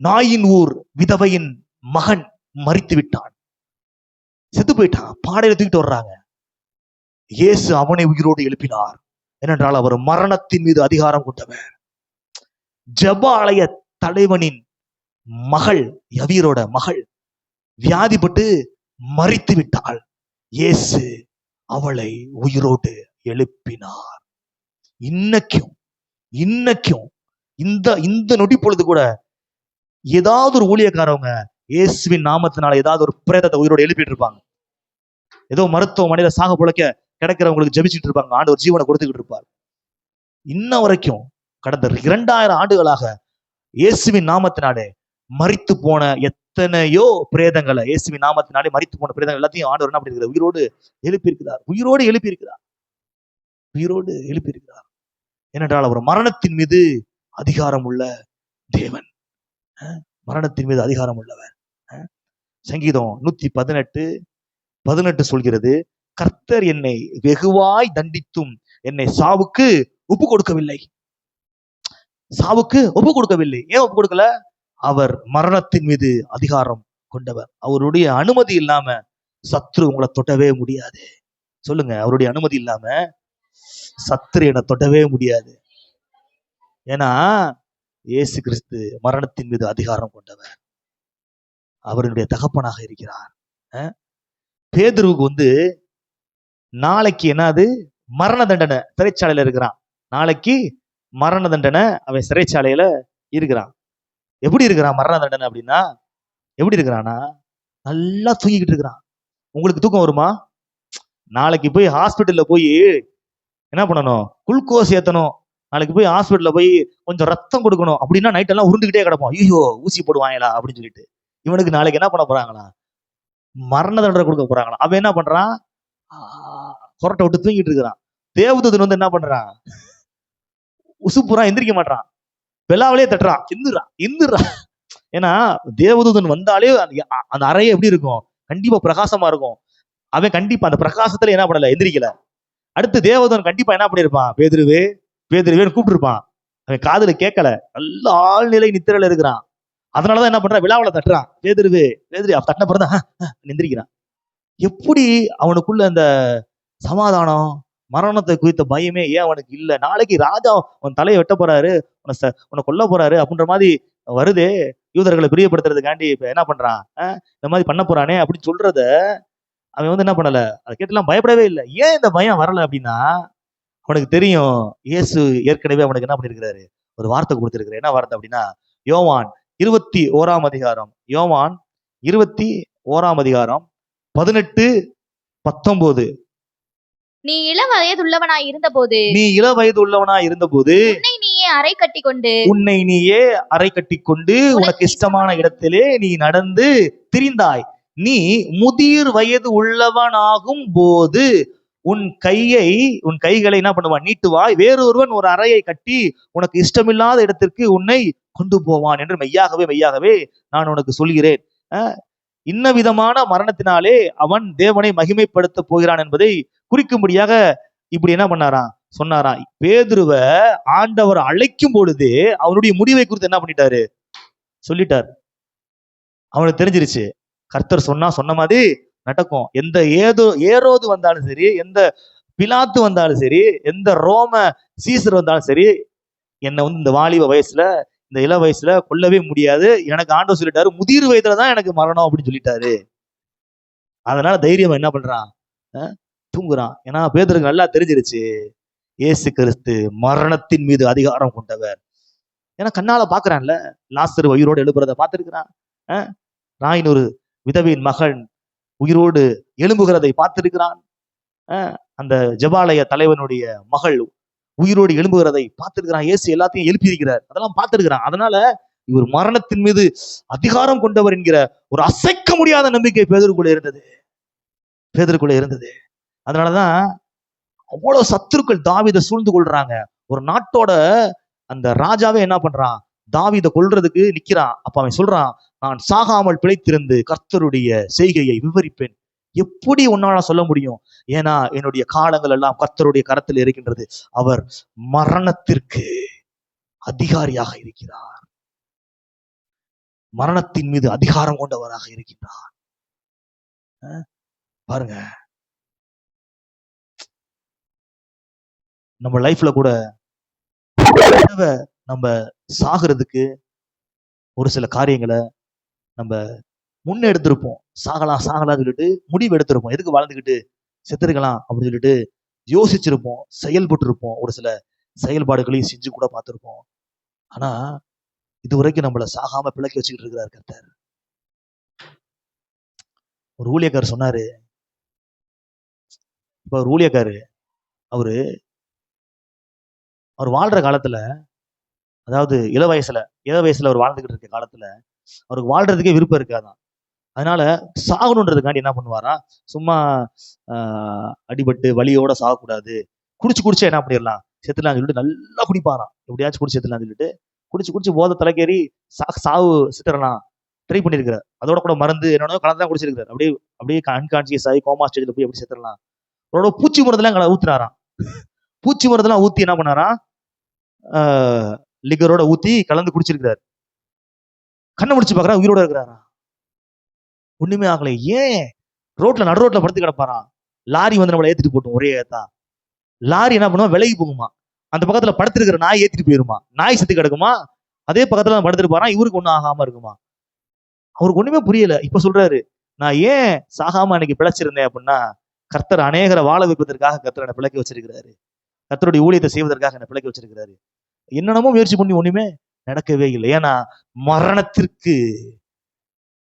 நாயின் ஊர் விதவையின் மகன் மரித்து விட்டான், செத்து போயிட்டான். பாடையில தூக்கிட்டு வர்றாங்க. இயேசு அவனை உயிரோடு எழுப்பினார். ஏனென்றால் அவர் மரணத்தின் மீது அதிகாரம் கொண்டவர். ஜெப ஆலய தலைவனின் மகள், யவீரோட மகள் வியாதிப்பட்டு மரித்து விட்டாள். இயேசு அவளை உயிரோடு எழுப்பினார். இன்னைக்கும் இந்த நொடி பொழுது கூட ஏதாவது ஒரு ஊழியக்காரவங்க இயேசுவின் நாமத்தினால ஏதாவது ஒரு பிரேதத்தை உயிரோடு எழுப்பிட்டு இருப்பாங்க. ஏதோ மருத்துவமனையில சாக புழைக்க கிடைக்கிறவங்களுக்கு ஜெபிச்சுட்டு இருப்பாங்க. ஆண்டவர் ஜீவனை கொடுத்துக்கிட்டு இருப்பார். இன்ன வரைக்கும் கடந்த 2000 ஆண்டுகளாக இயேசுவின் நாமத்தினாலே மரித்து போன எத்தனையோ பிரேதங்களை, இயேசுவின் நாமத்தினாலே மரித்து போன பிரேதங்கள் எல்லாத்தையும் ஆண்டவர் என்ன பண்ணிருக்கிறார்? உயிரோடு எழுப்பியிருக்கிறார். உயிரோடு எழுப்பியிருக்கிறார். உயிரோடு எழுப்பியிருக்கிறார். ஏனென்றால் அவர் மரணத்தின் மீது அதிகாரம் உள்ள தேவன். மரணத்தின் மீது அதிகாரம் உள்ளவர். சங்கீதம் 118:18 சொல்கிறது, கர்த்தர் என்னை வெகுவாய் தண்டித்தும் என்னை சாவுக்கு ஒப்பு கொடுக்கவில்லை. சாவுக்கு ஒப்பு கொடுக்கவில்லை. ஏன் ஒப்பு கொடுக்கல? அவர் மரணத்தின் மீது அதிகாரம் கொண்டவர். அவருடைய அனுமதி இல்லாம சத்ரு உங்களை தொட்டவே முடியாது. சொல்லுங்க, அவருடைய அனுமதி இல்லாம சத்ரு என்னை தொட்டவே முடியாது. ஏன்னா இயேசு கிறிஸ்து மரணத்தின் மீது அதிகாரம் கொண்டவர். அவருடைய தகப்பனாக இருக்கிறார். பேதுருவுக்கு நாளைக்கு என்னது? மரண தண்டனை. சிறைச்சாலையில இருக்கிறான். நாளைக்கு மரண தண்டனை. அவன் சிறைச்சாலையில இருக்கிறான். எப்படி இருக்கிறான் மரண தண்டனை அப்படின்னா? எப்படி இருக்கிறான்னா, நல்லா தூங்கிக்கிட்டு இருக்கிறான். உங்களுக்கு தூக்கம் வருமா? நாளைக்கு போய் ஹாஸ்பிட்டல்ல போய் என்ன பண்ணணும்? குளுக்கோஸ் ஏத்தணும். நாளைக்கு போய் ஹாஸ்பிட்டல்ல போய் கொஞ்சம் ரத்தம் கொடுக்கணும் அப்படின்னா நைட்டெல்லாம் உருண்டுகிட்டே கிடப்போம். ஐயோ ஊசி போடுவாங்களா அப்படின்னு சொல்லிட்டு. இவனுக்கு நாளைக்கு என்ன பண்ண போறாங்களா? மரண தண்டனை கொடுக்க போறாங்களா? அவன் என்ன பண்றான்? கொரட்டை விட்டு தூங்கிட்டு இருக்கிறான். தேவதூதன் என்ன பண்றான்? உசுப்புறான், எந்திரிக்க மாட்டான். பெலாவிலே தட்டுறான், இந்துறான். ஏன்னா தேவதூதன் வந்தாலே அந்த அறையே எப்படி இருக்கும்? கண்டிப்பா பிரகாசமா இருக்கும். அவன் கண்டிப்பா அந்த பிரகாசத்துல என்ன பண்ணல? எந்திரிக்கல. அடுத்து தேவதூதன் கண்டிப்பா என்ன பண்ணிருப்பான்? பேதுருவேன்னு கூப்பிட்டு இருப்பான். அவன் காதுல கேட்கல. நல்ல ஆழ்நிலை நித்திரையில இருக்கிறான். அதனாலதான் என்ன பண்றான்? விழாவில தட்டுறான். பேதுருவே தட்டின பிறந்தான் எந்திரிக்கிறான். எப்படி அவனுக்குள்ள அந்த சமாதானம், மரணத்தை குறித்த பயமே ஏன் அவனுக்கு இல்ல? நாளைக்கு ராஜா உன் தலையை வெட்ட போறாரு, உன்னை கொல்ல போறாரு அப்படின்ற மாதிரி வருதே. யூதர்களை பிரியப்படுத்துறதுக்காண்டி இப்ப என்ன பண்றான்? இந்த மாதிரி பண்ண போறானே அப்படின்னு சொல்றத அவன் என்ன பண்ணல? அதை கேட்டுலாம் பயப்படவே இல்லை. ஏன் இந்த பயம் வரல அப்படின்னா, அவனுக்கு தெரியும் இயேசு ஏற்கனவே அவனுக்கு என்ன பண்ணிருக்கிறாரு? ஒரு வார்த்தை கொடுத்திருக்கிறார். என்ன வார்த்தை அப்படின்னா, யோவான் 21ஆம் அதிகாரம், யோவான் 21ஆம் அதிகாரம் 18-19. நீ இள வயதுள்ளவனாய் இருந்தபோது உன்னை நீயே அறை கட்டிக்கொண்டு உனக்கு இஷ்டமான இடத்திலே நீ நடந்து திரிந்தாய். நீ முதிர் வயது உள்ளவனாகும் போது உன் கைகளை என்ன பண்ணுவான்? நீட்டுவாய். வேறொருவன் ஒரு அறையை கட்டி உனக்கு இஷ்டமில்லாத இடத்திற்கு உன்னை கொண்டு போவான் என்று மெய்யாகவே நான் உனக்கு சொல்கிறேன். இன்ன விதமான மரணத்தினாலே அவன் தேவனை மகிமைப்படுத்த போகிறான் என்பதை குறிக்கும்படியாக இப்படி என்ன பண்ணாராம்? சொன்னாராம். பேதுருவ ஆண்டவர் அழைக்கும் பொழுது அவனுடைய முடிவை குறித்து என்ன பண்ணிட்டாரு? சொல்லிட்டார். அவனுக்கு தெரிஞ்சிருச்சு, கர்த்தர் சொன்ன மாதிரி நடக்கும். எந்த ஏரோது வந்தாலும் சரி, எந்த பிலாத்து வந்தாலும் சரி, எந்த ரோம சீசர் வந்தாலும் சரி, என்னை இந்த வாலிப வயசுல, இந்த இள வயசுல கொல்லவே முடியாது. எனக்கு ஆண்டவர் சொல்லிட்டாரு, முதிர் வயதுலதான் எனக்கு மரணம் அப்படின்னு சொல்லிட்டாரு. அதனால தைரியம் என்ன பண்றான்? தூங்குறான். ஏன்னா பேதுருக்கு நல்லா தெரிஞ்சிருச்சு, இயேசு கிறிஸ்து மரணத்தின் மீது அதிகாரம் கொண்டவர். ஏன்னா கண்ணால பாக்குறான்ல, லாசரு உயிரோடு எழுப்புறத பார்த்திருக்கிறான். நாயின் ஒரு விதவையின் மகன் உயிரோடு எழும்புகிறதை பார்த்திருக்கிறான். அந்த ஜெபாலய தலைவனுடைய மகள் உயிரோடு எழும்புகிறதை பார்த்திருக்கிறான். இயேசு எல்லாத்தையும் எழுப்பி இருக்கிறார், அதெல்லாம் பார்த்திருக்கிறான். அதனால இவர் மரணத்தின் மீது அதிகாரம் கொண்டவர் என்கிற ஒரு அசைக்க முடியாத நம்பிக்கை பேதுருக்குள்ள இருந்தது. அதனாலதான் அவ்வளவு சத்துருக்கள் தாவீதை சூழ்ந்து கொள்றாங்க. ஒரு நாட்டோட அந்த ராஜாவே என்ன பண்றான், தாவீதை கொல்றதுக்கு நிக்கிறான். அப்ப அவன் சொல்றான், நான் சாகாமல் பிழைத்திருந்து கர்த்தருடைய செய்கையை விவரிப்பேன். எப்படி உன்னால சொல்ல முடியும்? ஏன்னா என்னுடைய காலங்கள் எல்லாம் கர்த்தருடைய கரத்தில் இருக்கின்றது. அவர் மரணத்திற்கு அதிகாரியாக இருக்கிறார், மரணத்தின் மீது அதிகாரம் கொண்டவராக இருக்கின்றார். பாருங்க, நம்ம லைஃப்ல கூட நம்ம சாகிறதுக்கு ஒரு சில காரியங்களை நம்ம முன்னெடுத்திருப்போம். சாகலாம் சொல்லிட்டு முடிவு எடுத்திருப்போம். எதுக்கு வாழ்ந்துக்கிட்டு செத்துருக்கலாம் அப்படின்னு சொல்லிட்டு யோசிச்சிருப்போம், செயல்பட்டு இருப்போம், ஒரு சில செயல்பாடுகளையும் செஞ்சு கூட பார்த்திருப்போம். ஆனா இதுவரைக்கும் நம்மள சாகாம பிழைக்க வச்சுக்கிட்டு இருக்கிறார் கர்த்தர். ஒரு ஊழியக்காரர் சொன்னாரு, இப்ப ஒரு ஊழியக்காரு அவர் வாழ்ற காலத்துல, அதாவது இள வயசுல அவர் வாழ்ந்துகிட்டு இருக்க காலத்துல அவருக்கு வாழ்றதுக்கே விருப்பம் இருக்காதான். அதனால சாகணுன்றதுக்காண்டி என்ன பண்ணுவாரா, சும்மா அடிபட்டு வலியோட சாகக்கூடாது, குடிச்சு என்ன பண்ணிடலாம் செத்துலாம் சொல்லிட்டு நல்லா குடிப்பாராம். எப்படியாச்சும் குடிச்சு செத்துலாம் சொல்லிட்டு குடிச்சு போதை தலைக்கேறி சாவு சித்தரலாம் ட்ரை பண்ணிருக்கிறார். அதோட கூட மருந்து என்னென்ன கலந்துதான் குடிச்சிருக்காரு. அப்படியே அன்கான்சியஸ் ஆகி கோமா ஸ்டேஜ்ல போய் எப்படி செத்துடலாம். அவரோட பூச்சி மருந்தெல்லாம் ஊத்துனாராம். பூச்சி மருந்தெல்லாம் ஊத்தி என்ன பண்ணாராம், லிகரோட ஊத்தி கலந்து குடிச்சிருக்கிறார். கண்ணை முடிச்சு பாக்குறா, உயிரோட இருக்கிறாரா, ஒண்ணுமே ஆகல. ஏன்? நடு ரோட்ல படுத்து கிடப்பாராம். லாரி வந்து நம்மளை ஏத்திட்டு போட்டோம், ஒரே ஏத்தா. லாரி என்ன பண்ணுவோம், விலகி போகுமா, அந்த பக்கத்துல படுத்திருக்கிற நாய் ஏத்திட்டு போயிருமா, நாய் செத்து கிடக்குமா, அதே பக்கத்துல படுத்துட்டு போறான், இவருக்கு ஒண்ணும் ஆகாம இருக்குமா. அவருக்கு ஒண்ணுமே புரியல. இப்ப சொல்றாரு, நான் ஏன் சாகாம அன்னைக்கு பிழைச்சிருந்தேன் அப்படின்னா, கர்த்தர் அநேகரை வாழ வைப்பதற்காக கர்த்தர் என்னை பிழைக்க வச்சிருக்கிறாரு, கர்த்தருடைய ஊழியத்தை செய்வதற்காக என்னை பிழைக்க வச்சிருக்கிறாரு. என்னென்னமோ முயற்சி பண்ணி ஒண்ணுமே நடக்கவே இல்லை. ஏன்னா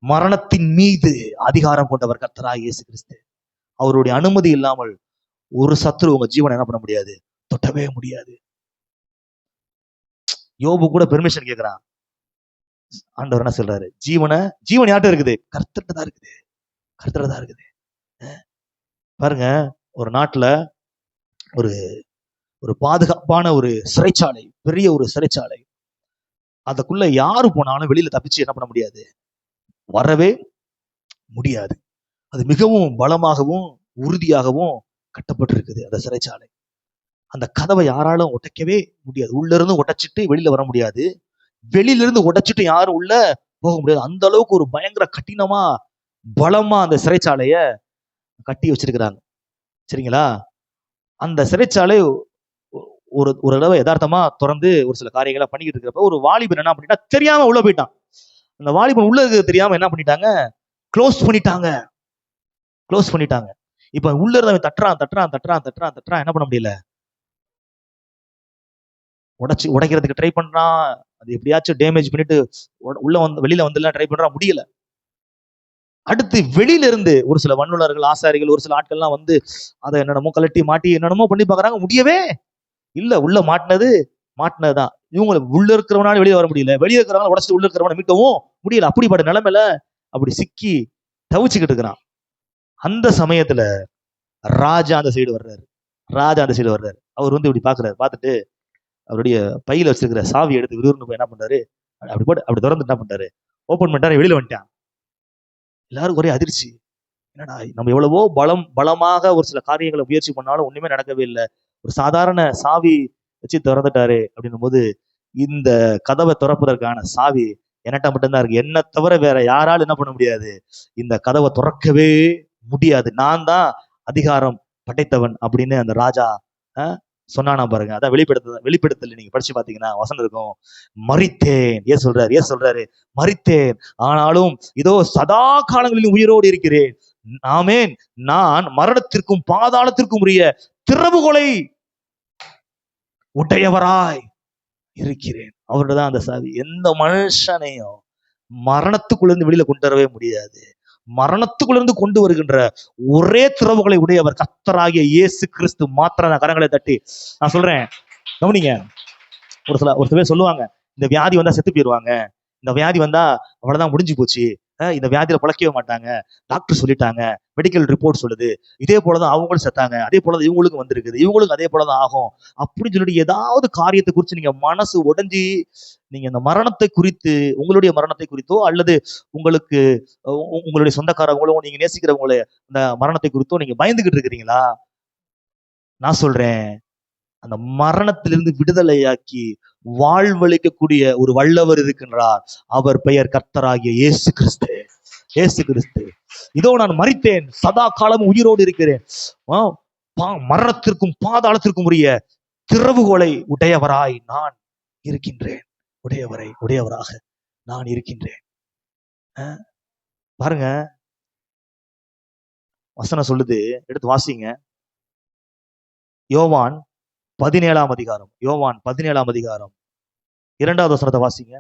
மரணத்தின் மீது அதிகாரம் கொண்டவர் கர்த்தராகிய இயேசு கிறிஸ்து. அவருடைய அனுமதி இல்லாமல் ஒரு சத்துரு உங்க ஜீவனை என்ன பண்ண முடியாது, தொட்டவே முடியாது. யோபு கூட பெர்மிஷன் கேட்கிறான். ஆண்டவர் என்ன சொல்றாரு, ஜீவன் யார்கிட்ட இருக்குது, கர்த்தர்கிட்ட தான் இருக்குது. பாருங்க, ஒரு நாட்டுல ஒரு பாதுகாப்பான ஒரு சிறைச்சாலை, பெரிய ஒரு சிறைச்சாலை. அதுக்குள்ள யாரு போனாலும் வெளியில தப்பிச்சு என்ன பண்ண முடியாது, வரவே முடியாது. அது மிகவும் பலமாகவும் உறுதியாகவும் கட்டப்பட்டிருக்குது அந்த சிறைச்சாலை. அந்த கதவை யாராலும் உடைக்கவே முடியாது. உள்ள இருந்து உடைச்சிட்டு வெளியில வர முடியாது, வெளியில இருந்து உடைச்சிட்டு யாரும் உள்ள போக முடியாது. அந்த அளவுக்கு ஒரு பயங்கர கடினமா பலமா அந்த சிறைச்சாலைய கட்டி வச்சிருக்கிறாங்க. சரிங்களா? அந்த சிறைச்சாலை ஒரு தடவை யதார்த்தமா திறந்து ஒரு சில காரியங்களை பண்ணிக்கிட்டு இருக்கிறப்ப ஒரு வாலிபன் என்ன பண்ணிட்டா, தெரியாம உள்ள போயிட்டான். அந்த வாலிபன் உள்ள இருக்கிறது தெரியாம என்ன பண்ணிட்டாங்க, க்ளோஸ் பண்ணிட்டாங்க. இப்ப உள்ள இருந்தவன் தட்டுறான், என்ன பண்ண முடியல, உடைக்கிறதுக்கு ட்ரை பண்றான். அது எப்படியாச்சும் டேமேஜ் பண்ணிட்டு வெளியில வந்து ட்ரை பண்றான், முடியல. அடுத்து வெளியில இருந்து ஒரு சில வல்லுநர்கள், ஆசாரிகள், ஒரு சில ஆட்கள்லாம் வந்து அதை என்னென்னமோ கலட்டி மாட்டி என்னென்னமோ பண்ணி பாக்குறாங்க, முடியவே இல்ல. உள்ள மாட்டினதுதான். இவங்க உள்ள இருக்கிறவனால வெளியே வர முடியல, வெளியே இருக்கிறவங்க உடச்சிட்டு உள்ள இருக்கிறவனை மீட்கவும் முடியல. அப்படிப்பட்ட நிலைமையில அப்படி சிக்கி தவிச்சுக்கிட்டு இருக்கிறான். அந்த சமயத்துல ராஜா அந்த சைடு வர்றாரு. அவர் வந்து இப்படி பாக்குறாரு. பார்த்துட்டு அவருடைய பையில வச்சிருக்கிற சாவி எடுத்து விறுவிறுன்னு என்ன பண்றாரு, அப்படி திறந்து என்ன பண்றாரு, ஓபன் பண்ணிட்டாரு, வெளியில வந்துட்டான். எல்லாரும் ஒரே அதிர்ச்சி. என்னடா, நம்ம எவ்வளவோ பலமாக ஒரு சில காரியங்களை முயற்சி பண்ணாலும் ஒண்ணுமே நடக்கவே இல்லை, ஒரு சாதாரண சாவி வச்சு திறந்துட்டாரு அப்படின்னும் போது, இந்த கதவை திறப்பதற்கான சாவி என்கிட்ட மட்டும்தான் இருக்கு, என்ன தவிர வேற யாராலும் என்ன பண்ண முடியாது, இந்த கதவை திறக்கவே முடியாது, நான் தான் அதிகாரம் படைத்தவன் அப்படின்னு அந்த ராஜா சொன்னானா பாருங்க. அதான் வெளிப்படுத்தல நீங்க படிச்சு பாத்தீங்கன்னா வசனம் இருக்கும், மரித்தேன், ஏன் சொல்றாரு மரித்தேன், ஆனாலும் இதோ சதா காலங்களிலும் உயிரோடு இருக்கிறேன், ஆமென், நான் மரணத்திற்கும் பாதாளத்திற்கும் உரிய திறவுகோலை உடையவராய் இருக்கிறேன். அவர்கிட்ட தான் அந்த சாவி. எந்த மனுஷனையும் மரணத்துக்குள்ளிருந்து வெளியில கொண்டு வரவே முடியாது. மரணத்துக்குள்ளிருந்து கொண்டு வருகின்ற ஒரே திறவுகளை உடையவர் கர்த்தராகிய இயேசு கிறிஸ்து மாத்திரம். கரங்களை தட்டி நான் சொல்றேன், கவனிங்க, ஒரு சில பேர் சொல்லுவாங்க, இந்த வியாதி வந்தா செத்து போயிருவாங்க, இந்த வியாதி வந்தா அவ்வளவுதான் முடிஞ்சு போச்சு, இந்த வியாதியில பிழைக்கவே மாட்டாங்க, டாக்டர் சொல்லிட்டாங்க, மெடிக்கல் ரிப்போர்ட் சொல்லுது, இதே போலதான் அவங்களும் செத்தாங்க, அதே போலதான் இவங்களுக்கும் வந்திருக்குது, இவங்களுக்கும் அதே போலதான் ஆகும் அப்படின்னு சொல்லிட்டு ஏதாவது காரியத்தை குறித்து நீங்க மனசு உடைஞ்சி நீங்க இந்த மரணத்தை குறித்து, உங்களுடைய மரணத்தை குறித்தோ அல்லது உங்களுக்கு உங்களுடைய சொந்தக்காரங்களோ நீங்க நேசிக்கிறவங்கள இந்த மரணத்தை குறித்தோ நீங்க பயந்துகிட்டு இருக்கிறீங்களா? நான் சொல்றேன், அந்த மரணத்திலிருந்து விடுதலையாக்கி வாழ்வளிக்கக்கூடிய ஒரு வல்லவர் இருக்கின்றார். அவர் பெயர் கர்த்தராகிய இயேசு கிறிஸ்து. இயேசு கிறிஸ்து. இதோ நான் மரித்தேன், சதா காலம் உயிரோடு இருக்கிறேன், மரணத்திற்கும் பாதாளத்திற்கும் உரிய திறவுகோலை உடையவராய் நான் இருக்கின்றேன். உடையவராக நான் இருக்கின்றேன். பாருங்க, வசனம் சொல்லுது, எடுத்து வாசிங்க. யோவான் 17ஆம் அதிகாரம், யோவான் 17ஆம் அதிகாரம் 2வது வசனத்தை வாசிங்க.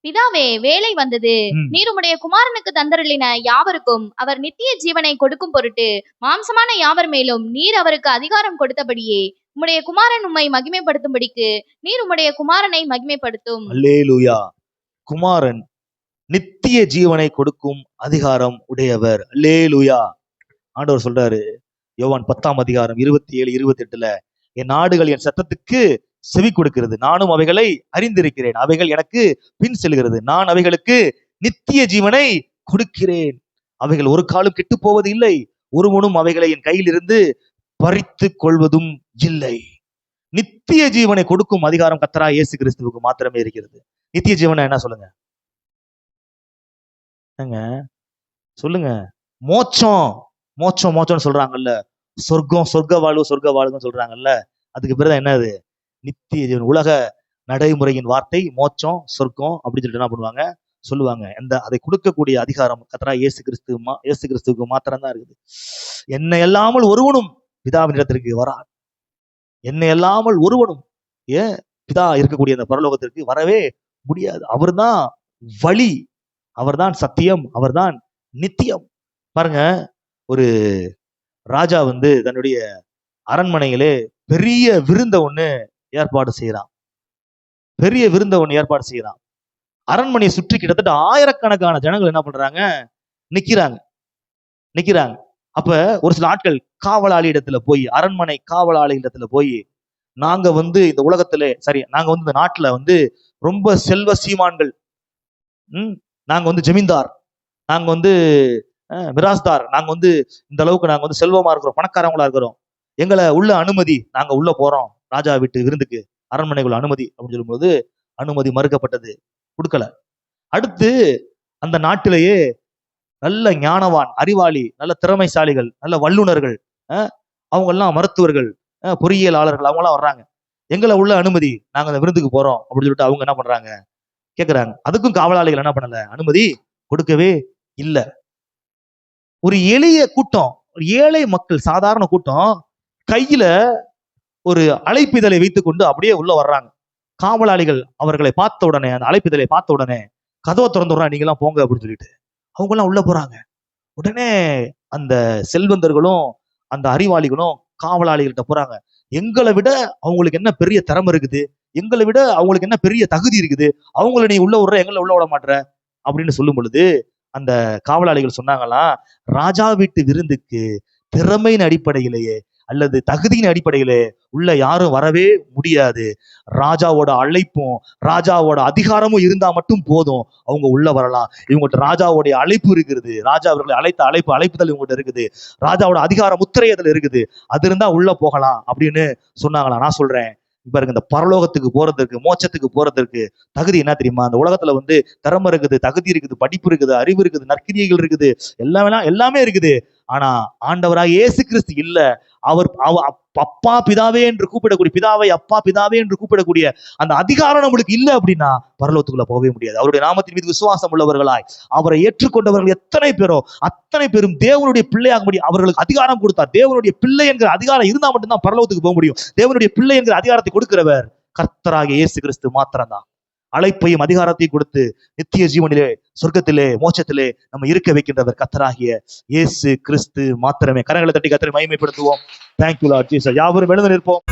பிதாவே, வேலை வந்தது, நீர் உம்முடைய குமாரனுக்கு தந்தருளின யாவருக்கும் அவர் நித்திய ஜீவனை கொடுக்கும் பொருட்டு மாம்சமான யாவர் மேலும் நீர் அவருக்கு அதிகாரம் கொடுத்தபடியே உம்முடைய குமாரன் உம்மை மகிமைப்படுத்தும்படிக்கு நீர் உம்முடைய குமாரனை மகிமைப்படுத்தும். அல்லேலூயா. குமாரன் நித்திய ஜீவனை கொடுக்கும் அதிகாரம் உடையவர். அல்லேலூயா. ஆண்டவர் சொல்றாரு யோவான் 10ஆம் அதிகாரம் 27, 28ல, என் நாடுகள் என் சத்தத்துக்கு செவி கொடுக்கிறது, நானும் அவைகளை அறிந்திருக்கிறேன், அவைகள் எனக்கு பின் செல்கிறது, நான் அவைகளுக்கு நித்திய ஜீவனை கொடுக்கிறேன், அவைகள் ஒரு காலம் கெட்டு போவது இல்லை, ஒருவனும் அவைகளை என் கையில் இருந்து பறித்து கொள்வதும் இல்லை. நித்திய ஜீவனை கொடுக்கும் அதிகாரம் கர்த்தராகிய இயேசு கிறிஸ்துவுக்கு மாத்திரமே இருக்கிறது. நித்திய ஜீவனை என்ன சொல்லுங்க, சொல்லுங்க. மோட்சம் மோட்சம் மோட்சம்னு சொல்றாங்கல்ல, சொர்க்கம், சொர்க்க வாழ்வுன்னு சொல்றாங்கல்ல, அதுக்கு பிறகு என்னது? நித்திய ஜீவன். உலக நடைமுறையின் வார்த்தை மோட்சம், சொர்க்கம் அப்படின்னு சொல்லிட்டு என்ன பண்ணுவாங்க, சொல்லுவாங்க. அதை கொடுக்கக்கூடிய அதிகாரம் கர்த்தராகிய இயேசு கிறிஸ்துவுக்கு மாத்திரம் தான் இருக்குது. என்னை அல்லாமல் ஒருவனும் பிதாவின் இடத்திற்கு வரான். என்னை அல்லாமல் ஒருவனும் பிதா இருக்கக்கூடிய அந்த பரலோகத்திற்கு வரவே முடியாது. அவர்தான் வழி, அவர்தான் சத்தியம், அவர்தான் நித்தியம். பாருங்க, ஒரு ராஜா தன்னுடைய அரண்மனையிலே பெரிய விருந்த ஒண்ணு ஏற்பாடு செய்யறான். அரண்மனையை சுற்றி கிட்டத்தட்ட ஆயிரக்கணக்கான ஜனங்கள் என்ன பண்றாங்க, நிக்கிறாங்க. அப்ப ஒரு சில ஆட்கள் காவலாளி இடத்துல போய், அரண்மனை காவலாளி இடத்துல போய், நாங்க இந்த உலகத்துல நாங்க இந்த நாட்டுல ரொம்ப செல்வ சீமான்கள், நாங்க ஜமீன்தார், நாங்க மிராஸ்தார், நாங்க இந்த அளவுக்கு நாங்க செல்வமா இருக்கிறோம், பணக்காரங்களா இருக்கிறோம், எங்களை உள்ள அனுமதி, நாங்க உள்ள போறோம் ராஜா வீட்டு விருந்துக்கு, அரண்மனைக்குள்ள அனுமதி அப்படின்னு சொல்லும்போது அனுமதி மறுக்கப்பட்டது, கொடுக்கல. அடுத்து அந்த நாட்டிலேயே நல்ல ஞானவான், அறிவாளி, நல்ல திறமைசாலிகள், நல்ல வல்லுநர்கள், அவங்க எல்லாம் மருத்துவர்கள், பொறியியலாளர்கள், அவங்க எல்லாம் வர்றாங்க, எங்களை உள்ள அனுமதி, நாங்க அந்த விருந்துக்கு போறோம் அப்படின்னு சொல்லிட்டு அவங்க என்ன பண்றாங்க, கேட்கிறாங்க. அதுக்கும் காவலாளிகள் என்ன பண்ணல, அனுமதி கொடுக்கவே இல்லை. ஒரு எளிய கூட்டம், ஒரு ஏழை மக்கள், சாதாரண கூட்டம் கையில ஒரு அழைப்பிதழை வைத்துக் கொண்டு அப்படியே உள்ள வர்றாங்க. காவலாளிகள் அவர்களை பார்த்த உடனே, அந்த அழைப்பிதழை பார்த்த உடனே, கதவை திறந்து விடுறாங்க, நீங்க எல்லாம் போங்க அப்படின்னு சொல்லிட்டு அவங்க எல்லாம் உள்ள போறாங்க. உடனே அந்த செல்வந்தர்களும் அந்த அறிவாளிகளும் காவலாளிகள்கிட்ட போறாங்க. எங்களை விட அவங்களுக்கு என்ன பெரிய திறமை இருக்குது, எங்களை விட அவங்களுக்கு என்ன பெரிய தகுதி இருக்குது, அவங்கள நீ உள்ள விடுற, எங்களை உள்ள விட மாட்டேற அப்படின்னு சொல்லும் பொழுது அந்த காவலாளிகள் சொன்னாங்களாம், ராஜா வீட்டு விருந்துக்கு திறமையின் அடிப்படையிலேயே அல்லது தகுதியின் அடிப்படையிலே உள்ள யாரும் வரவே முடியாது. ராஜாவோட அழைப்பும் ராஜாவோட அதிகாரமும் இருந்தா மட்டும் போதும், அவங்க உள்ள வரலாம். இவங்ககிட்ட ராஜாவுடைய அழைப்பு இருக்கிறது, ராஜா அவர்களை அழைத்த அழைப்புதல் இவங்ககிட்ட இருக்குது, ராஜாவோட அதிகார முத்திரையதில் இருக்குது, அது இருந்தா உள்ள போகலாம் அப்படின்னு சொன்னாங்களாம். நான் சொல்றேன், பாருங்க, இந்த பரலோகத்துக்கு போறதற்கு, மோட்சத்துக்கு போறதற்கு தகுதி என்ன தெரியுமா? அந்த உலகத்துல திறமை இருக்குது, தகுதி இருக்குது, படிப்பு இருக்குது, அறிவு இருக்குது, நற்கிரியைகள் இருக்குது, எல்லாமே இருக்குது. ஆனா ஆண்டவராக இயேசு கிறிஸ்து இல்ல, அவர் அப்பா பிதாவே என்று கூப்பிடக்கூடிய, பிதாவை அப்பா பிதாவே என்று கூப்பிடக்கூடிய அந்த அதிகாரம் நம்மளுக்கு இல்லை அப்படின்னா பரலோகத்துக்குள்ள போகவே முடியாது. அவருடைய நாமத்தின் மீது விசுவாசம் உள்ளவர்களாய் அவரை ஏற்றுக்கொண்டவர்கள் எத்தனை பேரோ அத்தனை பேரும் தேவனுடைய பிள்ளையாக முடியும், அவர்களுக்கு அதிகாரம் கொடுத்தார். தேவனுடைய பிள்ளை என்கிற அதிகாரம் இருந்தா மட்டும்தான் பரலோகத்துக்கு போக முடியும். தேவனுடைய பிள்ளை என்கிற அதிகாரத்தை கொடுக்கிறவர் கர்த்தராகிய இயேசு கிறிஸ்து மாத்திரம்தான். அழைப்பையும் அதிகாரத்தையும் கொடுத்து நித்திய ஜீவனிலே, சொர்க்கத்திலே, மோட்சத்திலே நம்ம இருக்க வைக்கின்றவர் கர்த்தராகிய இயேசு கிறிஸ்து மாத்திரமே. கரங்களை தட்டி கர்த்தரை மகிமைப்படுத்துவோம். Thank you Lord Jesus. யாவரும் எழுந்து நிற்போம்.